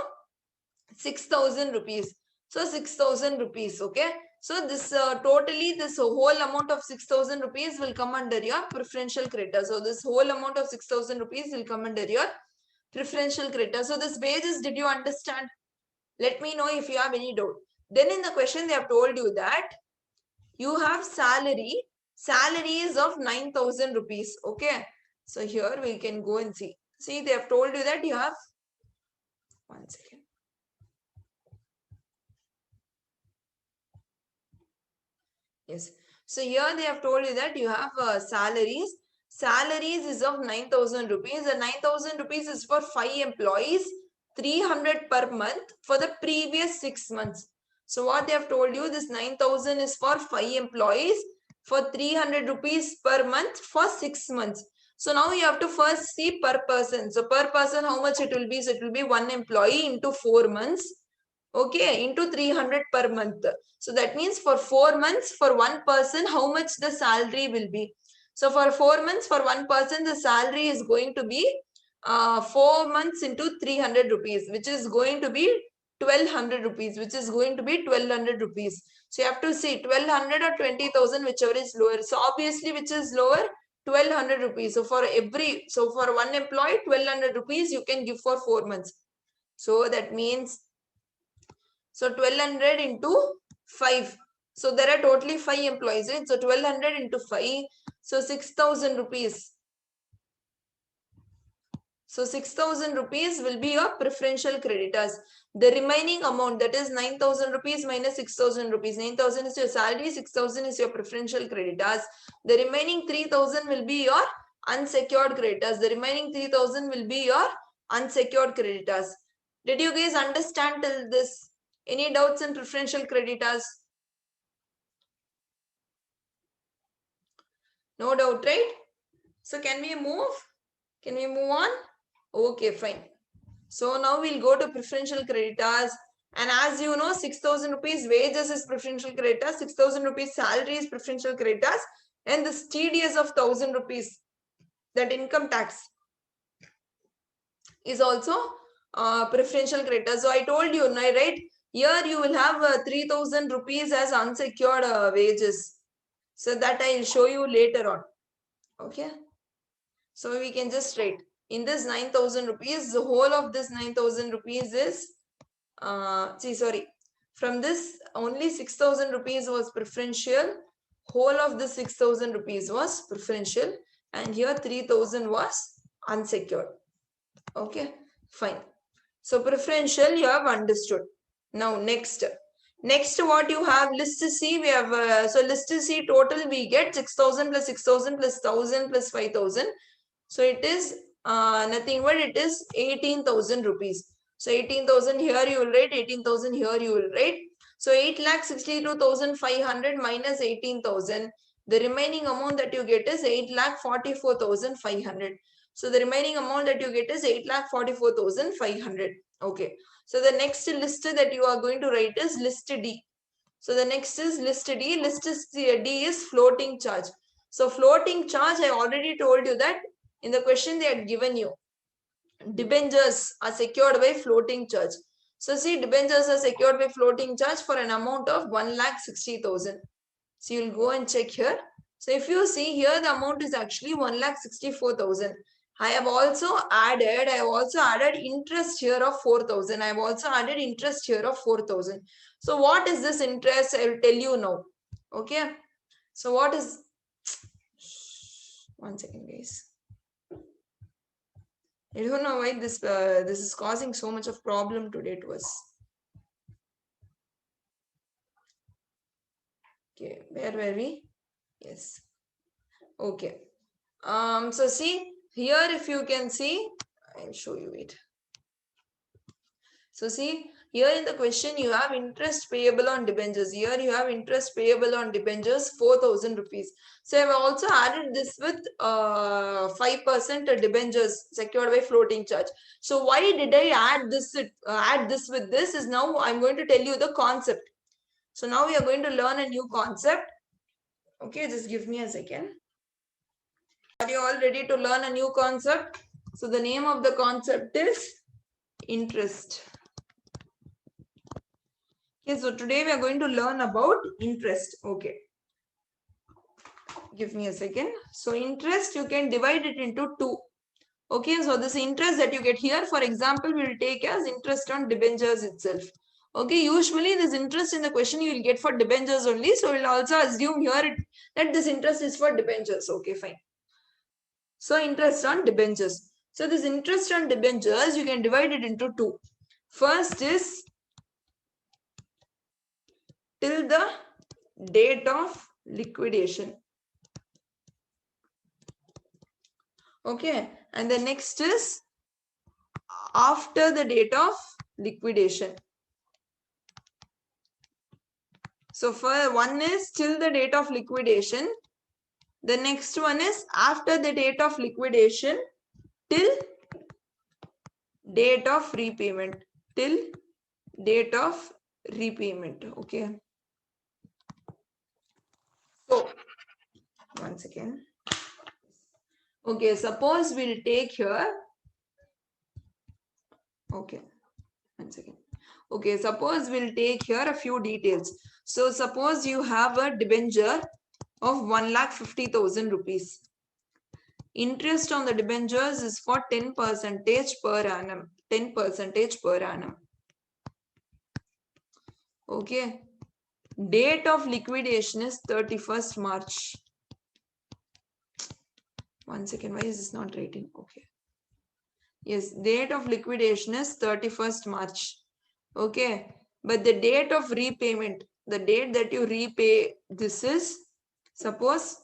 6,000 rupees. So 6,000 rupees. Okay. So this totally this whole amount of 6,000 rupees will come under your preferential creditor. So this whole amount of 6,000 rupees will come under your preferential creditor. So this wages, did you understand? Let me know if you have any doubt. Then in the question they have told you that you have salary. Salary is of 9,000 rupees. Okay. So here we can go and see. See, they have told you that you have 1 second. Yes. So here they have told you that you have salaries. Salaries is of 9,000 rupees. The 9,000 rupees is for 5 employees, 300 per month for the previous 6 months. So what they have told you, this 9,000 is for 5 employees for 300 rupees per month for 6 months. So now you have to first see per person. So per person, how much it will be? So it will be 1 employee into 4 months. Okay, into 300 per month. So that means for 4 months, for one person, how much the salary will be? So for 4 months, for one person, the salary is going to be 4 months into 300 rupees, which is going to be 1,200 rupees, which is going to be 1,200 rupees. So you have to see 1,200 or 20,000, whichever is lower. So obviously, which is lower? 1,200 rupees. So for one employee, 1,200 rupees you can give for 4 months. So that means, so 1,200 into 5. So there are totally 5 employees, right? So 1,200 into 5. So 6,000 rupees. So 6,000 rupees will be your preferential creditors. The remaining amount, that is 9,000 rupees minus 6,000 rupees. 9,000 is your salary, 6,000 is your preferential creditors. The remaining 3,000 will be your unsecured creditors. The remaining 3,000 will be your unsecured creditors. Did you guys understand till this? Any doubts in preferential creditors? No doubt, right? So can we move? Can we move on? Okay, fine. So now we'll go to preferential creditors. And as you know, 6,000 rupees wages is preferential creditors, 6,000 rupees salary is preferential creditors, and this TDS of 1,000 rupees, that income tax, is also preferential creditors. So I told you, right? Here you will have 3,000 rupees as unsecured wages. So that I will show you later on. Okay. So we can just write in this 9,000 rupees, the whole of this 9,000 rupees is, from this only 6,000 rupees was preferential. Whole of the 6,000 rupees was preferential, and here 3,000 was unsecured. Okay, fine. So preferential you have understood. Now next, Next, what you have, list C, we have, so list C total we get 6,000 plus 6,000 plus 1,000 plus 5,000. So it is nothing but it is 18,000 rupees. So 18,000 here you will write, 18,000 here you will write. So 8,62,500 minus 18,000. The remaining amount that you get is 8,44,500. So the remaining amount that you get is 8,44,500. Okay. So the next list that you are going to write is list D. So the next is list D. List D is floating charge. So floating charge, I already told you that in the question they had given you. Debentures are secured by floating charge. So see, debentures are secured by floating charge for an amount of 1,60,000. So you'll go and check here. So if you see here, the amount is actually 1,64,000. I have also added interest here of 4,000. I have also added interest here of 4,000. So what is this interest? I will tell you now. Okay. So what is, one second guys. I don't know why this is causing so much of problem today to us. Okay, where were we? Yes. Okay. So see here, if you can see, I'll show you it. So see here in the question you have interest payable on debentures. Here you have interest payable on debentures 4,000 rupees. So I have also added this with 5% debentures secured by floating charge. So why did I add this with this is now I'm going to tell you the concept. So now we are going to learn a new concept. Okay, just give me a second. Are you all ready to learn a new concept? So the name of the concept is interest. Okay, so today we are going to learn about interest. Okay. Give me a second. So interest, you can divide it into two. Okay, so this interest that you get here, for example, we will take as interest on debentures itself. Okay, usually this interest in the question you will get for debentures only. So we'll also assume here that this interest is for debentures. Okay, fine. So interest on debentures. So this interest on debentures, you can divide it into two. First is till the date of liquidation. Okay, and the next is after the date of liquidation. So for one is till the date of liquidation. The next one is after the date of liquidation till date of repayment. Till date of repayment. Okay. So once again. Okay, suppose we'll take here. Okay, one second. Okay, suppose we'll take here a few details. So suppose you have a debenture of 1,50,000 rupees. Interest on the debentures is for 10% per annum. 10% per annum. Okay. Date of liquidation is 31st March. One second, why is this not writing? Okay. Yes, date of liquidation is 31st March. Okay. But the date of repayment, the date that you repay, this is suppose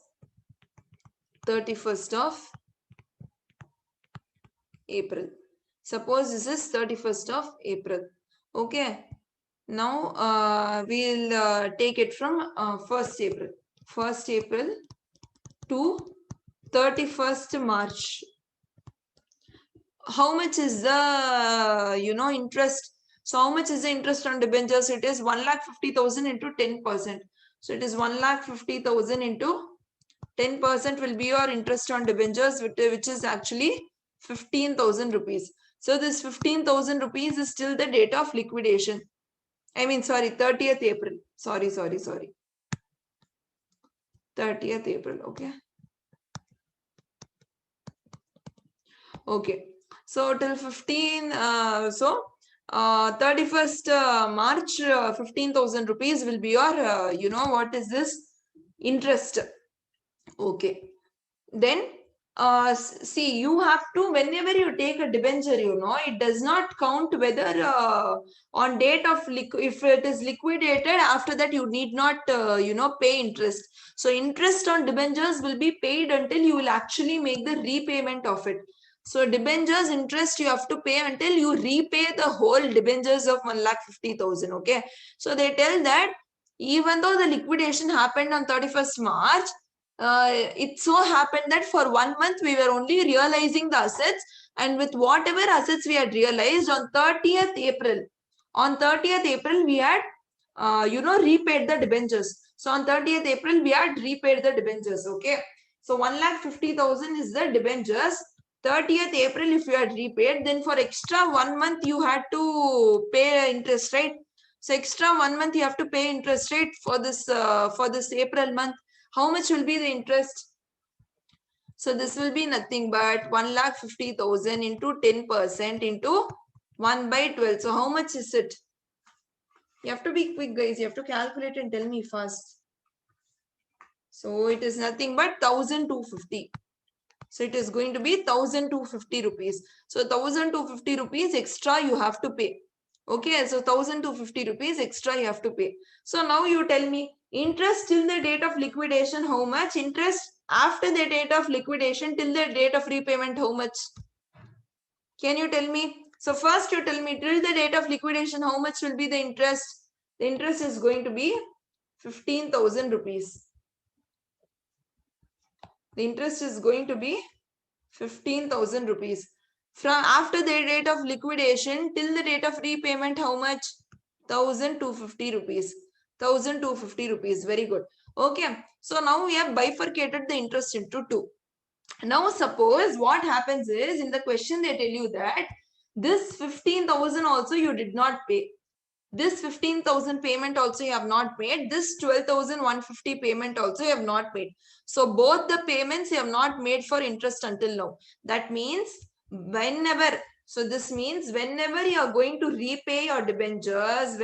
31st of April. Suppose this is 31st of April. Okay. Now we'll take it from 1st April. 1st April to 31st March. How much is the interest? So how much is the interest on debentures? It is 1,50,000 into 10%. So it is 1,50,000 into 10% will be your interest on debentures, which is actually 15,000 rupees. So this 15,000 rupees is still the date of liquidation. I mean, sorry, 30th April. Sorry. 30th April, okay. Okay. So till 31st March, 15,000 rupees will be your, what is this? Interest. Okay. Then see, you have to, whenever you take a debenture, it does not count whether on date of if it is liquidated, after that you need not, pay interest. So interest on debentures will be paid until you will actually make the repayment of it. So debentures interest you have to pay until you repay the whole debentures of 1,50,000. Okay. So they tell that even though the liquidation happened on 31st March, it so happened that for 1 month we were only realizing the assets, and with whatever assets we had realized on 30th April we had repaid the debentures. So on 30th April we had repaid the debentures. Okay, so 1,50,000 is the debentures. 30th April if you had repaid, then for extra 1 month you had to pay interest, right? So extra 1 month you have to pay interest rate for this April month. How much will be the interest? So this will be nothing but 1,50,000 into 10% into 1/12. So how much is it? You have to be quick, guys. You have to calculate and tell me fast. So it is nothing but 1,250. So it is going to be 1,250 rupees. So 1,250 rupees extra you have to pay. Okay, so 1,250 rupees extra you have to pay. So now you tell me, interest till the date of liquidation, how much? Interest after the date of liquidation till the date of repayment, how much? Can you tell me? So first you tell me, till the date of liquidation, how much will be the interest? The interest is going to be 15,000 rupees. The interest is going to be 15,000 rupees. From after the date of liquidation till the date of repayment, how much? 1,250 rupees. 1,250 rupees. Very good. Okay. So now we have bifurcated the interest into two. Now suppose what happens is, in the question they tell you that this 15,000 also you did not pay. This 15,000 payment also you have not made. This 12,150 payment also you have not made. So both the payments you have not made for interest until now. That means whenever, so this means whenever you are going to repay your debentures,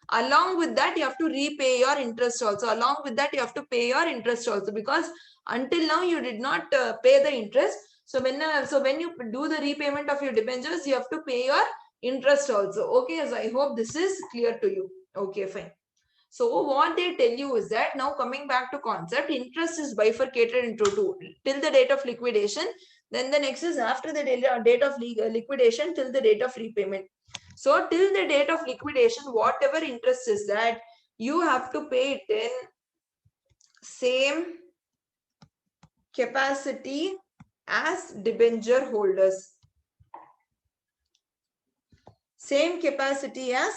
along with that you have to repay your interest also. Along with that you have to pay your interest also, because until now you did not pay the interest. So when you do the repayment of your debentures, you have to pay your interest also. Okay, so I hope this is clear to you. Okay, fine. So what they tell you is that, now coming back to concept, interest is bifurcated into two: till the date of liquidation, then the next is after the date of liquidation till the date of repayment. So till the date of liquidation, whatever interest is that, you have to pay it in same capacity as debenture holders. Same capacity as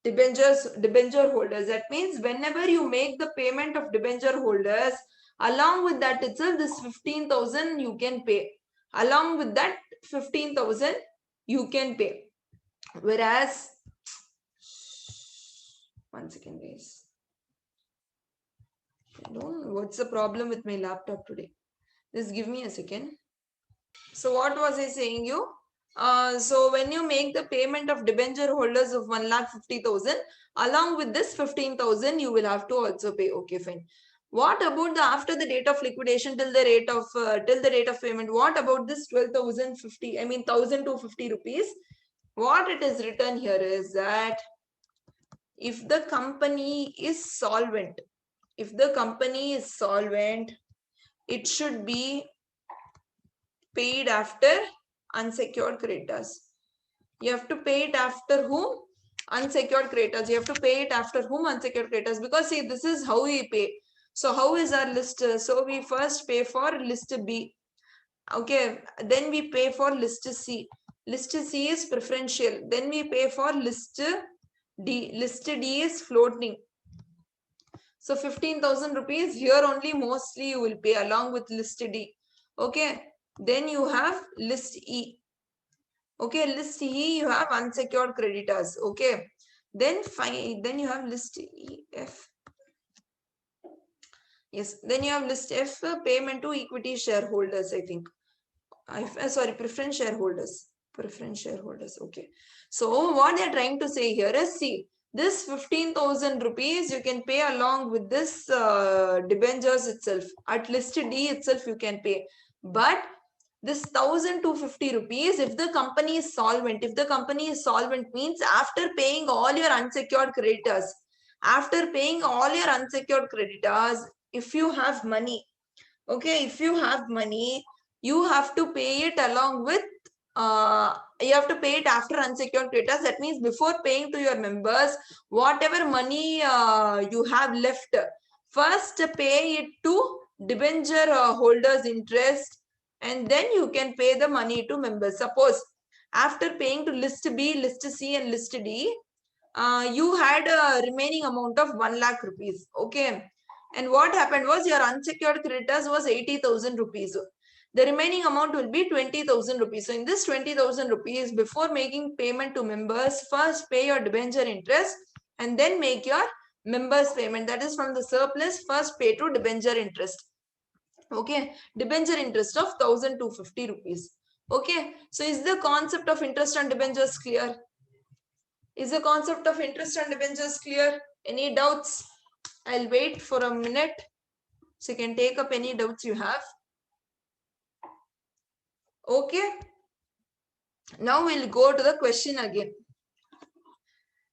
debenture holders. That means whenever you make the payment of debenture holders, along with that itself, this 15,000 you can pay. Along with that 15,000 you can pay. Whereas, one second guys. I don't know what's the problem with my laptop today. Just give me a second. So what was I saying you? So when you make the payment of debenture holders of 1,50,000, along with this 15,000, you will have to also pay. Okay, fine. What about the after the date of liquidation till the rate of payment? What about this 12,050? I mean 1,250 rupees. What it is written here is that if the company is solvent, it should be paid after unsecured creditors. You have to pay it after whom? Unsecured creditors. You have to pay it after whom? Unsecured creditors. Because see, this is how we pay. So how is our list? So we first pay for list B. Okay. Then we pay for list C. List C is preferential. Then we pay for list D. List D is floating. So 15,000 rupees here only mostly you will pay along with list D. Okay. Then you have list E. Okay, list E, you have unsecured creditors. Okay, then you have list E, F. Yes, then you have list F, payment to equity shareholders, I think. Sorry, preference shareholders. Okay. So what they are trying to say here is, see, This 15,000 rupees you can pay along with this debentures itself. At list D itself you can pay. But this 1,250 rupees, if the company is solvent, means after paying all your unsecured creditors, if you have money, okay, if you have money, you have to pay it along with you have to pay it after unsecured creditors. That means before paying to your members, whatever money you have left, first pay it to debenture holders interest, and then you can pay the money to members. Suppose after paying to list B, list C and list D, you had a remaining amount of 1 lakh rupees. Okay. And what happened was your unsecured creditors was 80,000 rupees. The remaining amount will be 20,000 rupees. So in this 20,000 rupees, before making payment to members, first pay your debenture interest and then make your members payment. That is from the surplus, first pay to debenture interest. Okay. Debenture interest of 1,250 rupees. Okay. So is the concept of interest on debentures clear? Is the concept of interest on debentures clear? Any doubts? I'll wait for a minute so you can take up any doubts you have. Okay. Now we'll go to the question again.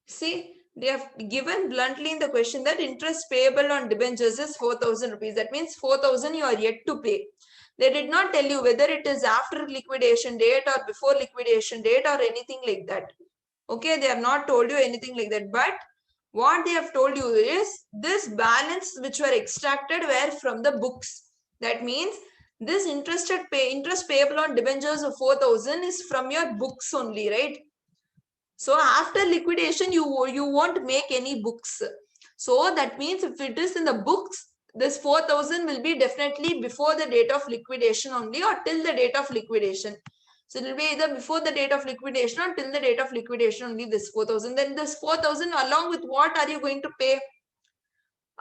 See, they have given bluntly in the question that interest payable on debentures is 4,000 rupees. That means 4,000 you are yet to pay. They did not tell you whether it is after liquidation date or before liquidation date or anything like that. Okay, they have not told you anything like that. But what they have told you is this balance which were extracted were from the books. That means this interest payable on debentures of 4,000 is from your books only, right? So after liquidation, you won't make any books. So that means if it is in the books, this 4,000 will be definitely before the date of liquidation only or till the date of liquidation. So it will be either before the date of liquidation or till the date of liquidation only this 4,000. Then this 4,000 along with what are you going to pay?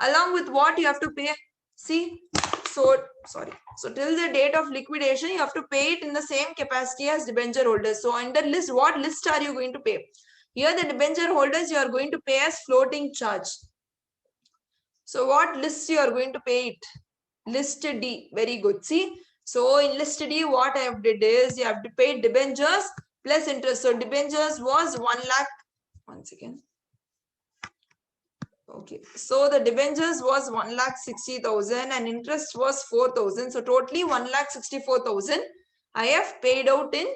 Along with what you have to pay? See, so sorry. So till the date of liquidation, you have to pay it in the same capacity as debenture holders. So under list, what list are you going to pay? Here the debenture holders you are going to pay as floating charge. So what list you are going to pay it? List D. Very good. See, so in list D, what I have did is you have to pay debentures plus interest. So debentures was 1 lakh. Once again. Okay, so the debentures was 1,60,000 and interest was 4,000. So totally 1,64,000 I have paid out in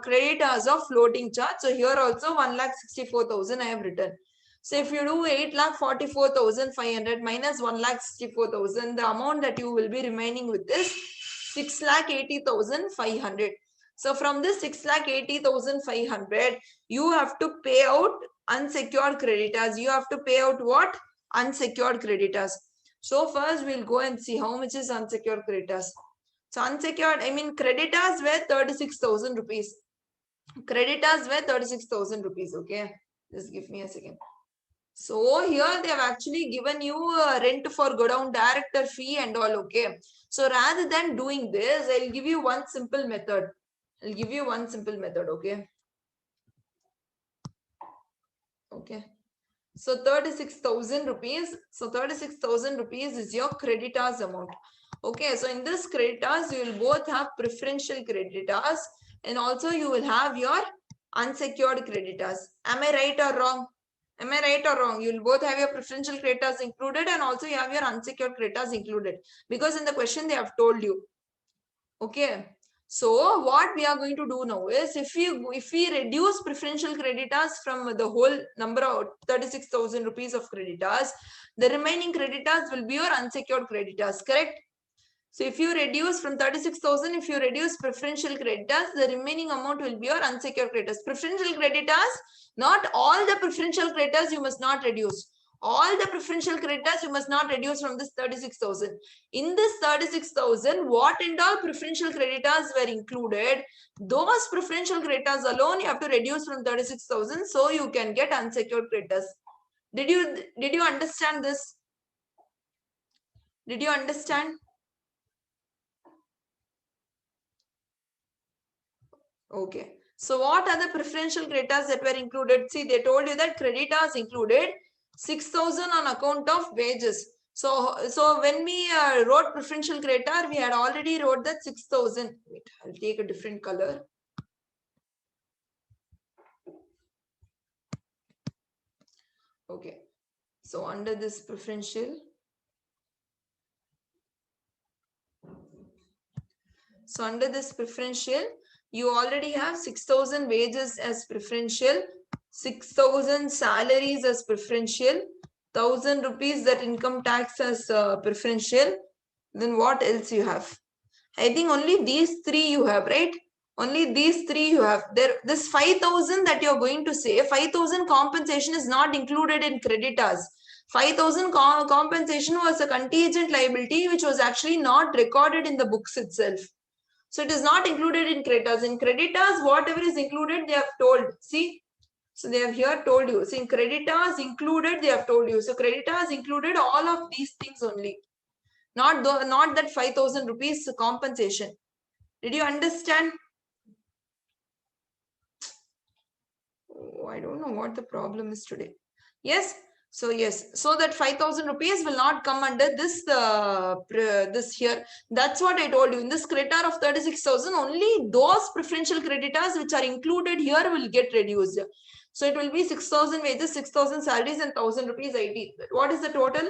creditors of floating charge. So here also 1,64,000 I have written. So if you do 8,44,500 minus 1,64,000, the amount that you will be remaining with is 6,80,500. So from this 6,80,500, you have to pay out unsecured creditors. You have to pay out what? Unsecured creditors. So first we'll go and see how much is unsecured creditors. So unsecured, creditors were 36,000 rupees. Creditors were 36,000 rupees. Okay. Just give me a second. So here they have actually given you a rent for godown director fee and all. Okay. So rather than doing this, I'll give you one simple method. Okay. Okay. So 36,000 rupees. So 36,000 rupees is your creditors amount. Okay. So in this creditors, you will both have preferential creditors and also you will have your unsecured creditors. Am I right or wrong? Am I right or wrong? You will both have your preferential creditors included and also you have your unsecured creditors included. Because in the question they have told you. Okay. So what we are going to do now is if we reduce preferential creditors from the whole number of 36,000 rupees of creditors, the remaining creditors will be your unsecured creditors, correct? So if you reduce from 36,000, if you reduce preferential creditors, the remaining amount will be your unsecured creditors. Preferential creditors, not all the preferential creditors you must not reduce. All the preferential creditors you must not reduce from this 36,000. In this 36,000, what and all preferential creditors were included, those preferential creditors alone you have to reduce from 36,000 so you can get unsecured creditors. Did you understand this? Did you understand? Okay. So what are the preferential creditors that were included? See, they told you that creditors included 6,000 on account of wages. So when we wrote preferential creditor, we had already wrote that 6,000. Wait, I'll take a different color. Okay. So under this preferential, you already have 6,000 wages as preferential, 6,000 salaries as preferential, 1,000 rupees that income tax as preferential. Then what else you have? I think only these three you have, right? Only these three you have. This 5,000 that you're going to say, 5,000 compensation is not included in creditors. 5,000 compensation was a contingent liability which was actually not recorded in the books itself. So it is not included in creditors. In creditors, whatever is included, they have told. See, so they have here told you. So in creditors included, they have told you. So creditors included all of these things only. Not that 5,000 rupees compensation. Did you understand? Oh, I don't know what the problem is today. Yes. So yes, so that 5,000 rupees will not come under this this here. That's what I told you. In this creditor of 36,000, only those preferential creditors which are included here will get reduced. So it will be 6,000 wages, 6,000 salaries, and 1,000 rupees IT. What is the total?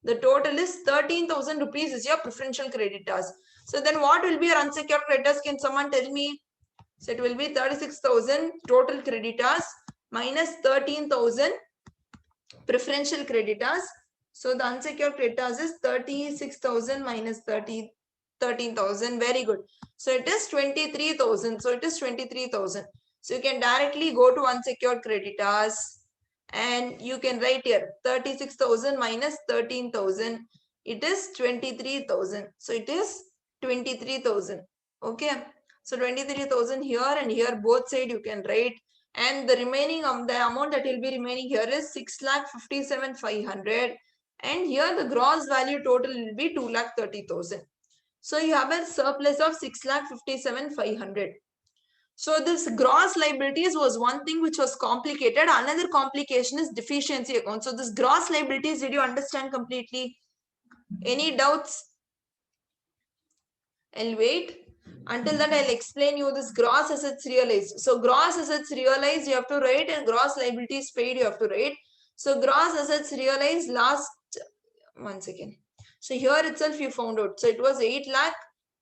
The total is 13,000 rupees is your preferential creditors. So then what will be your unsecured creditors? Can someone tell me? So it will be 36,000 total creditors minus 13,000 preferential creditors. So the unsecured creditors is 36,000 minus 13,000. Very good. So it is 23,000. So it is 23,000. So you can directly go to unsecured creditors and you can write here 36,000 minus 13,000. It is 23,000. So it is 23,000. Okay. So 23,000 here and here both side you can write. And the remaining the amount that will be remaining here is 6,57,500. And here the gross value total will be 2,30,000. So you have a surplus of 6,57,500. So this gross liabilities was one thing which was complicated. Another complication is deficiency account. So this gross liabilities, did you understand completely? Any doubts? I'll wait. Until that, I'll explain you this gross assets realized. So gross assets realized, you have to write, and gross liabilities paid, you have to write. So gross assets realized last, 1 second. So here itself you found out. So it was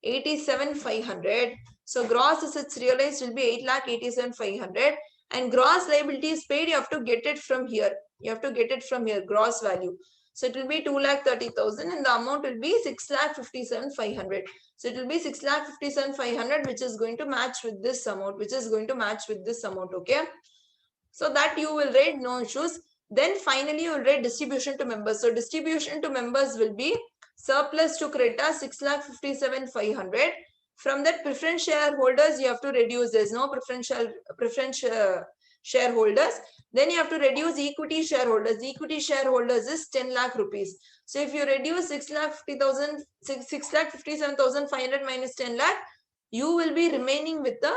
8,87,500. So gross assets realized will be 8,87,500. And gross liabilities paid, you have to get it from here. You have to get it from here, gross value. So it will be 2,30,000 and the amount will be 6,57,500. So it will be 6,57,500 which is going to match with this amount, okay? So that you will write, no issues. Then finally you will write distribution to members. So distribution to members will be surplus to creditors 6,57,500. From that preference shareholders you have to reduce. There is no preference shareholders. Then you have to reduce equity shareholders. Equity shareholders is 10 lakh rupees. So if you reduce 6,57,500 minus 10 lakh, you will be remaining with the,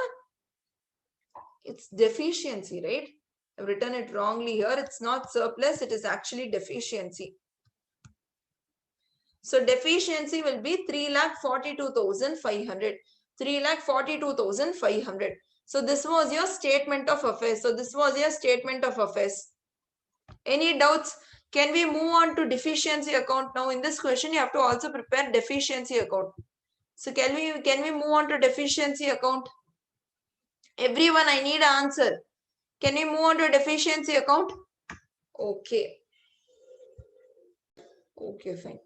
it's deficiency, right? I've written it wrongly here. It's not surplus, it is actually deficiency. So deficiency will be 3,42,500. 3,42,500. So this was your statement of affairs. Any doubts? Can we move on to deficiency account now? In this question, you have to also prepare deficiency account. So can we move on to deficiency account? Everyone, I need an answer. Can we move on to deficiency account? Okay. Okay, fine.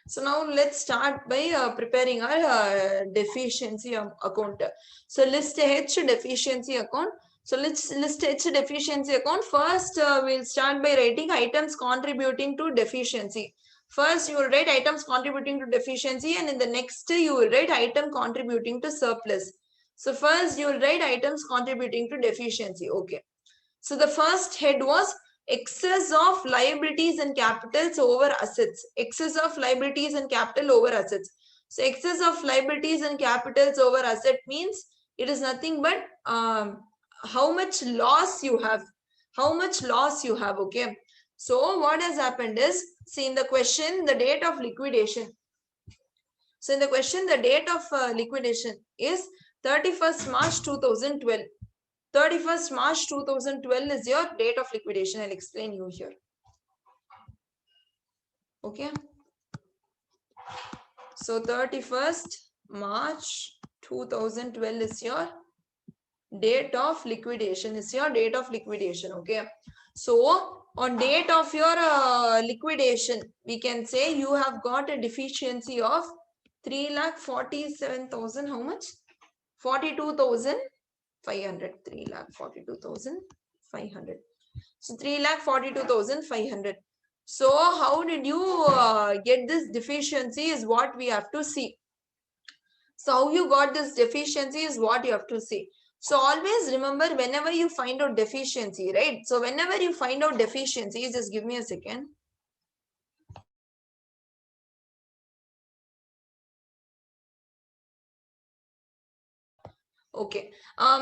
So now let's start by preparing our deficiency account. So list H deficiency account. So let's list H deficiency account. First, we'll start by writing items contributing to deficiency. First, you will write items contributing to deficiency, and in the next, you will write item contributing to surplus. So first, you will write items contributing to deficiency. Okay. So the first head was excess of liabilities and capitals over assets. Excess of liabilities and capital over assets. So excess of liabilities and capitals over asset means it is nothing but how much loss you have, okay. So what has happened is, see in the question, the date of liquidation. So in the question, the date of liquidation is 31st March 2012. 31st March 2012 is your date of liquidation. I'll explain you here. Okay. So 31st March 2012 is your date of liquidation, okay. So on date of your liquidation, we can say you have got a deficiency of 3,47,000, how much? 42,500, 3,42,500. So 3,42,500. So how did you get this deficiency is what we have to see. So how you got this deficiency is what you have to see. So always remember, whenever you find out deficiency, right? So whenever you find out deficiency, just give me a second. Okay.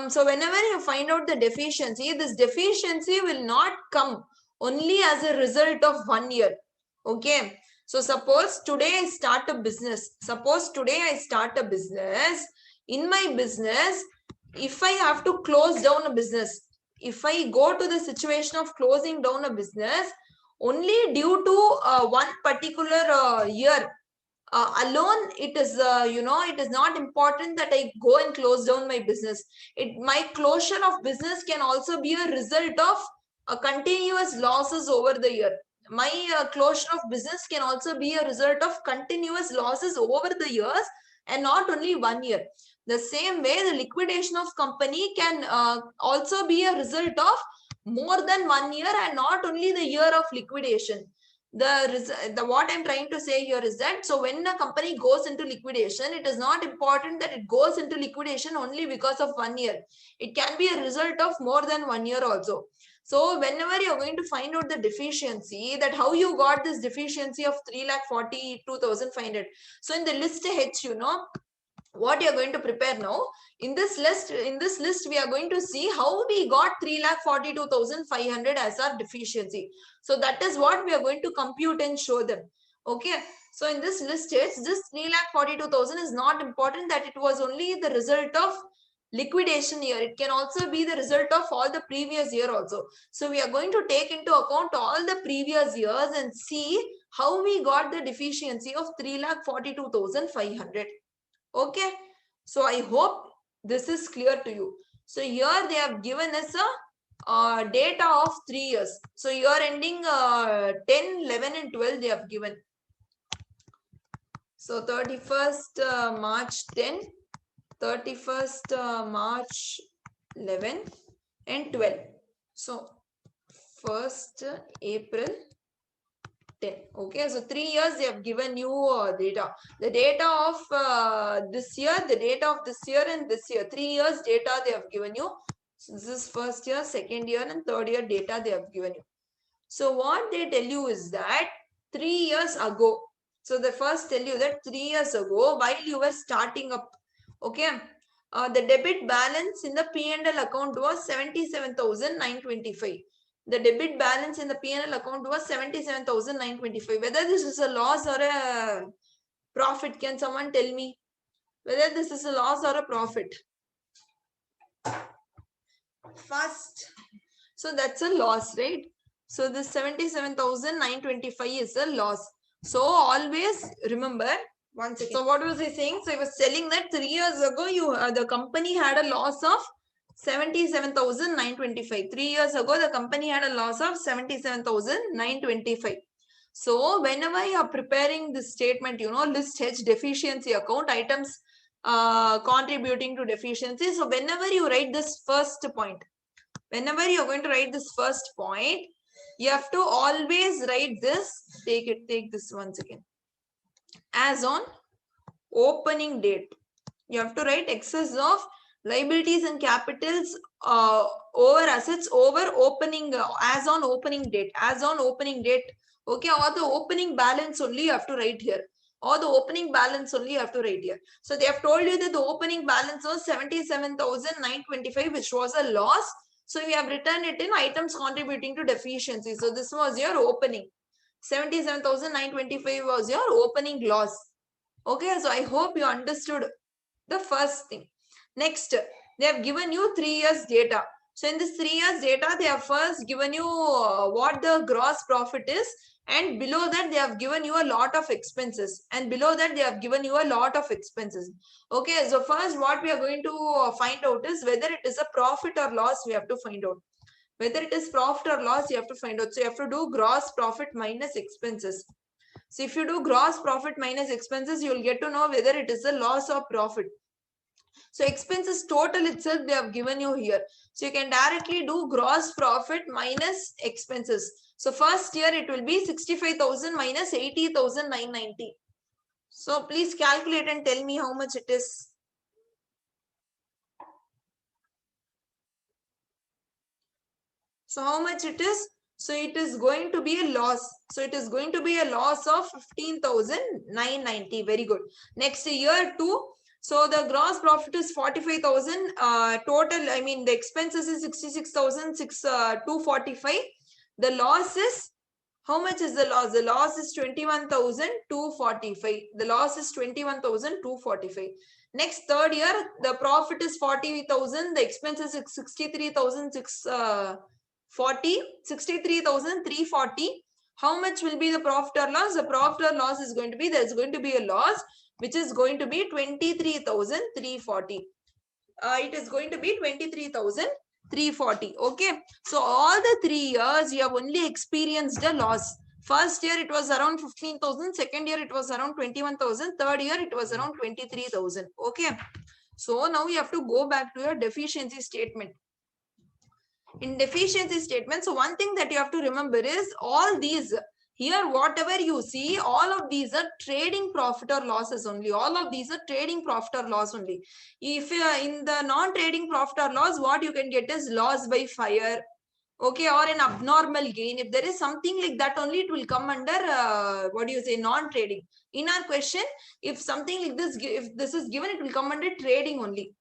So whenever you find out the deficiency, this deficiency will not come only as a result of 1 year. Okay. So suppose today I start a business. In my business, if I have to close down a business, if I go to the situation of closing down a business, only due to one particular year, alone, it is it is not important that I go and close down my business. My closure of business can also be a result of continuous losses over the year. My closure of business can also be a result of continuous losses over the years, and not only 1 year. The same way, the liquidation of company can also be a result of more than 1 year, and not only the year of liquidation. The what I'm trying to say here is that, so when a company goes into liquidation, it is not important that it goes into liquidation only because of 1 year. It can be a result of more than 1 year also. So whenever you're going to find out the deficiency, that how you got this deficiency of 3,42,500. So in the list H, what you're going to prepare now, in this list we are going to see how we got 3,42,500 as our deficiency. So that is what we are going to compute and show them. Okay. So in this list, this 3,42,000 is not important that it was only the result of liquidation year. It can also be the result of all the previous year also. So we are going to take into account all the previous years and see how we got the deficiency of 3,42,500. Okay. So I hope this is clear to you. So here they have given us a data of 3 years. So year ending 10, 11 and 12 they have given. So 31st March 10, 31st March 11 and 12. So 1st April 10. Okay, so 3 years they have given you data. The data of this year, the data of this year and this year. 3 years data they have given you. So this is first year, second year and third year data they have given you. So what they tell you is that 3 years ago. So they first tell you that 3 years ago, while you were starting up, okay, the debit balance in the P&L account was 77,925. The debit balance in the P&L account was 77,925. Whether this is a loss or a profit, can someone tell me? Whether this is a loss or a profit? Fast. So that's a loss, right? So this 77,925 is a loss. So always remember, once again. So what was he saying? So he was telling that 3 years ago, the company had a loss of 77,925. 3 years ago, the company had a loss of 77,925. So whenever you are preparing this statement, list H deficiency account items contributing to deficiency. So whenever you write this first point, whenever you're going to write this first point, you have to always write this. Take this once again. As on opening date. You have to write excess of liabilities and capitals over assets over opening as on opening date. Okay, or the opening balance only you have to write here. or the opening balance only you have to write here. So they have told you that the opening balance was 77,925, which was a loss. So we have written it in items contributing to deficiency. So this was your opening. 77,925 was your opening loss. Okay, so I hope you understood the first thing. Next, they have given you 3 years data. So in this 3 years data, they have first given you what the gross profit is, and below that they have given you a lot of expenses, and below that they have given you a lot of expenses. Okay, so first what we are going to find out is whether it is a profit or loss. We have to find out whether it is profit or loss. You have to find out. So you have to do gross profit minus expenses. So if you do gross profit minus expenses, you will get to know whether it is a loss or profit. So expenses total itself they have given you here. So you can directly do gross profit minus expenses. So first year it will be 65,000 minus 80,990. So please calculate and tell me how much it is. So how much it is? So it is going to be a loss. So it is going to be a loss of 15,990. Very good. Next year 2. So the gross profit is 45,000. Total, I mean the expenses is 66,245. The loss is, how much is the loss? The loss is 21,245. The loss is 21,245. Next third year, the profit is 40,000. The expenses is 63,340. How much will be the profit or loss? The profit or loss is going to be, there's going to be a loss, which is going to be 23,340. It is going to be 23,340. Okay. So all the 3 years you have only experienced a loss. First year it was around 15,000. Second year it was around 21,000. Third year it was around 23,000. Okay. So now you have to go back to your deficiency statement. In deficiency statement, so one thing that you have to remember is all these here, whatever you see, all of these are trading profit or losses only. All of these are trading profit or loss only. If in the non-trading profit or loss, what you can get is loss by fire, okay, or an abnormal gain. If there is something like that only, it will come under what do you say, non-trading. In our question, if something like this, if this is given, it will come under trading only.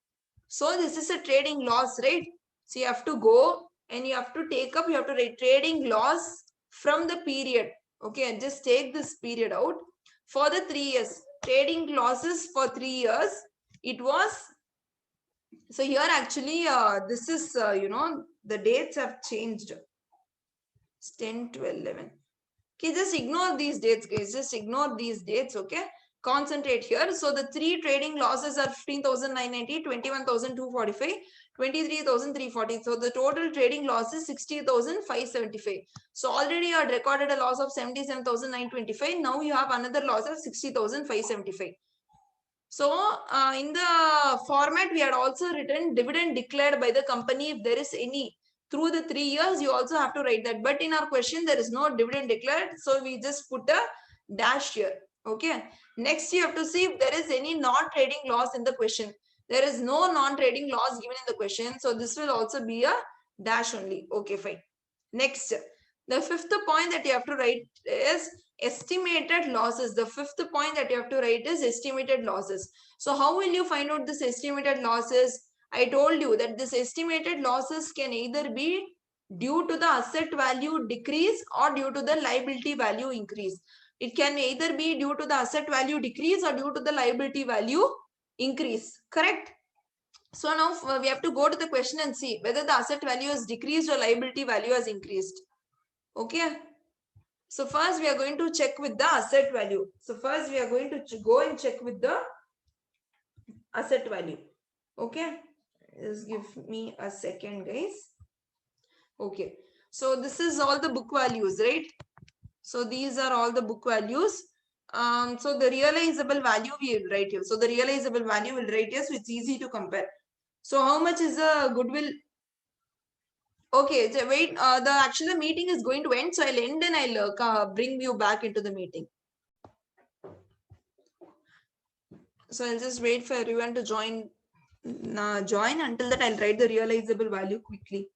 So this is a trading loss, right? So you have to go and you have to take up, you have to write trading loss from the period. Okay, and just take this period out for the 3 years. Trading losses for 3 years. It was, so here actually this is, the dates have changed. It's 10, 12, 11. Okay, just ignore these dates, guys. Just ignore these dates, okay? Concentrate here. So the 3 trading losses are 15,990, 21,245, 23,340. So the total trading loss is 60,575. So already you had recorded a loss of 77,925. Now you have another loss of 60,575. So in the format, we had also written dividend declared by the company if there is any. Through the 3 years, you also have to write that. But in our question, there is no dividend declared. So we just put a dash here. Okay. Next, you have to see if there is any non-trading loss in the question. There is no non-trading loss given in the question. So this will also be a dash only. Okay, fine. Next, the fifth point that you have to write is estimated losses. The fifth point that you have to write is estimated losses. So how will you find out this estimated losses? I told you that this estimated losses can either be due to the asset value decrease or due to the liability value increase. It can either be due to the asset value decrease or due to the liability value increase. Correct? So now we have to go to the question and see whether the asset value has decreased or liability value has increased. Okay. So first we are going to check with the asset value. So first we are going to go and check with the asset value. Okay. Just give me a second, guys. Okay. So this is all the book values, right? So these are all the book values. So the realizable value we will write here. So the realizable value will write here. So it's easy to compare. So how much is the goodwill? Okay, so wait, the actual meeting is going to end. So I'll end and I'll bring you back into the meeting. So I'll just wait for everyone to join until that I'll write the realizable value quickly.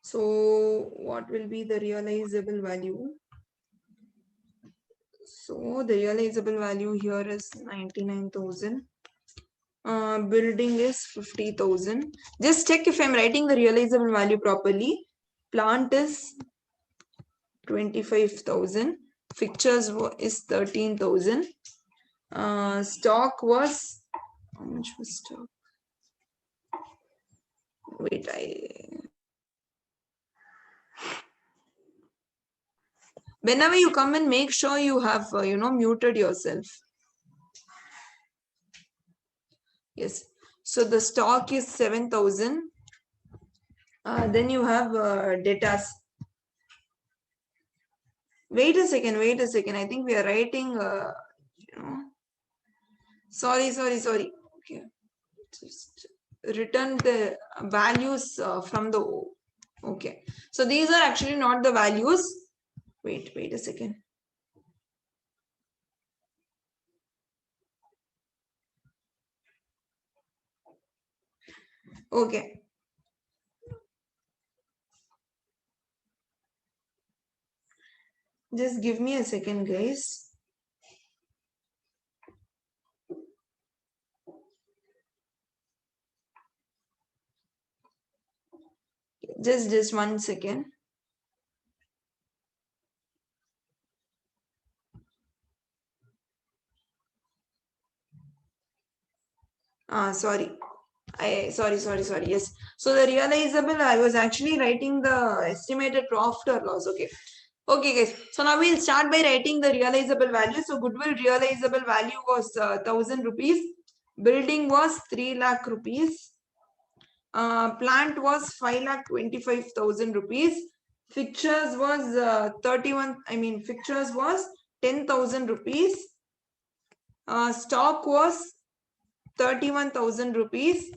So what will be the realizable value? So the realizable value here is 99,000. Building is 50,000. Just check if I'm writing the realizable value properly. Plant is 25,000. Fixtures is 13,000. Stock was, how much was stock? Wait, whenever you come in, make sure you have, muted yourself. Yes. So the stock is 7,000. Then you have datas. Wait a second. I think we are writing, sorry. Okay. Just return the values from the, okay. So these are actually not the values. Wait a second. Okay. Just give me a second, guys. Just 1 second. Sorry. Sorry. Yes. So the realizable, I was actually writing the estimated profit or loss. Okay. Okay, guys. So now we'll start by writing the realizable value. So goodwill realizable value was 1,000 rupees. Building was 3 lakh rupees. Plant was 5,25,000 rupees. Fixtures was 10,000 rupees. Stock was 31,000 rupees.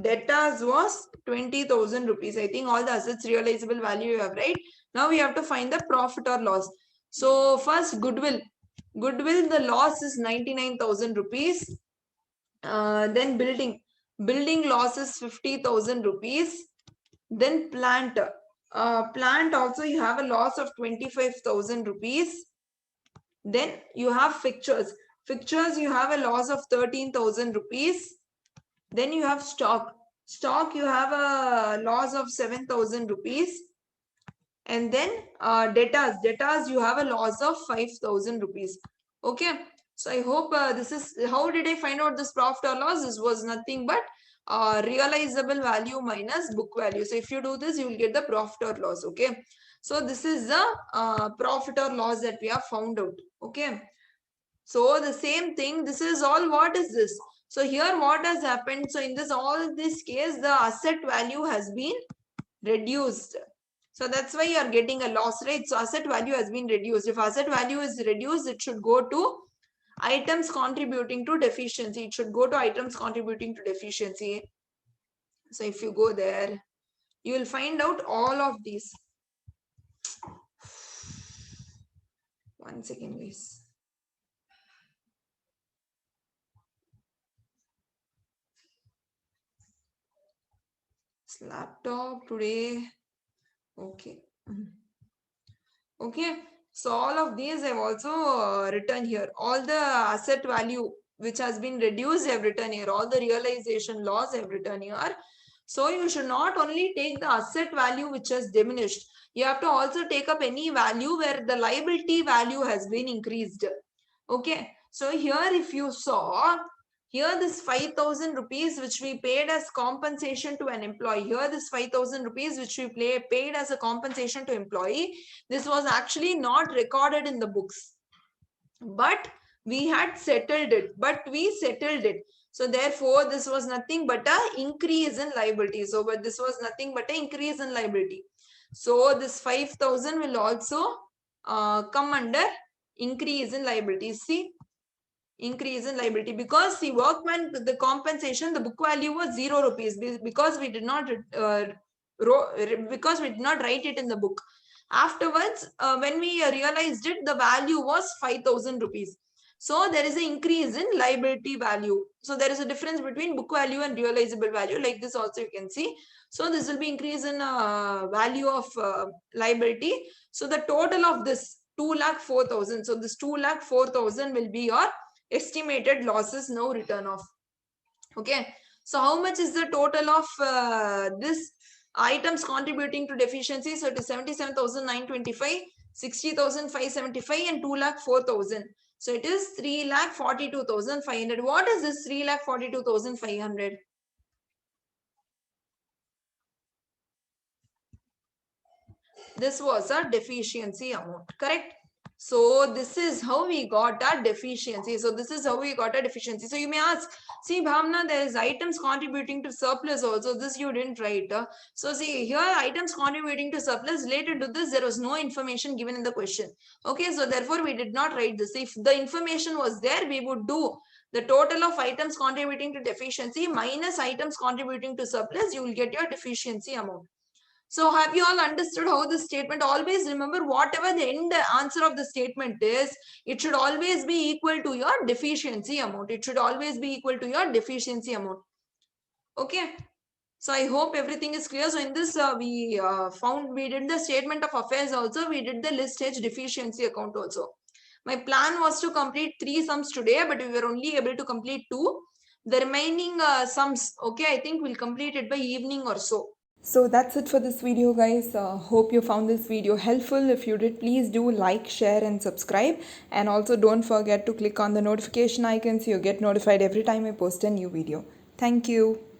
Debtors was 20,000 rupees. I think all the assets realizable value you have, right? Now we have to find the profit or loss. So first goodwill. Goodwill, the loss is 99,000 rupees. Then building. Building loss is 50,000 rupees. Then plant. Plant also you have a loss of 25,000 rupees. Then you have fixtures. Fixtures you have a loss of 13,000 rupees. Then you have stock. Stock you have a loss of 7,000 rupees. And then debtors. Debtors you have a loss of 5,000 rupees. Okay. So I hope this is, how did I find out this profit or loss? This was nothing but realizable value minus book value. So if you do this, you will get the profit or loss. Okay. So this is the profit or loss that we have found out. Okay. So the same thing, this is all, what is this? So here what has happened? So in this case, the asset value has been reduced. So that's why you are getting a loss, right? So asset value has been reduced. If asset value is reduced, it should go to items contributing to deficiency. It should go to items contributing to deficiency. So if you go there, you will find out all of these. 1 second, guys. This laptop today. Okay. Okay. So all of these I've also written here. All the asset value which has been reduced, I've written here. All the realization loss I've written here. So you should not only take the asset value which has diminished. You have to also take up any value where the liability value has been increased. Okay. So here if you saw, here this 5,000 rupees which we paid as compensation to an employee. Here this 5,000 rupees which we paid as a compensation to employee. This was actually not recorded in the books. But we had settled it. So therefore this was nothing but a increase in liability. So but this was nothing but an increase in liability. So this 5,000 will also come under increase in liability. See? Increase in liability, because the workman, the compensation, the book value was 0 rupees because we did not write it in the book. Afterwards, when we realized it, the value was 5,000 rupees. So there is an increase in liability value. So there is a difference between book value and realizable value. Like this also you can see. So this will be increase in value of liability. So the total of this 2,04,000. So this 2,04,000 will be your estimated losses now written off. Okay. So how much is the total of this items contributing to deficiency? So it is 77,925, 60,575 and 2,04,000. So it is 3,42,500. What is this 3,42,500? This was a deficiency amount, correct? So this is how we got a deficiency. So you may ask, see Bhavna, there is items contributing to surplus also. This you didn't write. So see here, items contributing to surplus, related to this, there was no information given in the question. Okay, so therefore we did not write this. If the information was there, we would do the total of items contributing to deficiency minus items contributing to surplus. You will get your deficiency amount. So have you all understood how this statement? Always remember, whatever the end answer of the statement is, it should always be equal to your deficiency amount. It should always be equal to your deficiency amount. Okay. So I hope everything is clear. So in this, we did the statement of affairs also. We did the list H deficiency account also. My plan was to complete 3 sums today, but we were only able to complete 2. The remaining sums, okay, I think we'll complete it by evening or so. So that's it for this video, guys. Hope you found this video helpful. If you did, please do like, share and subscribe, and also don't forget to click on the notification icon so you get notified every time I post a new video. Thank you.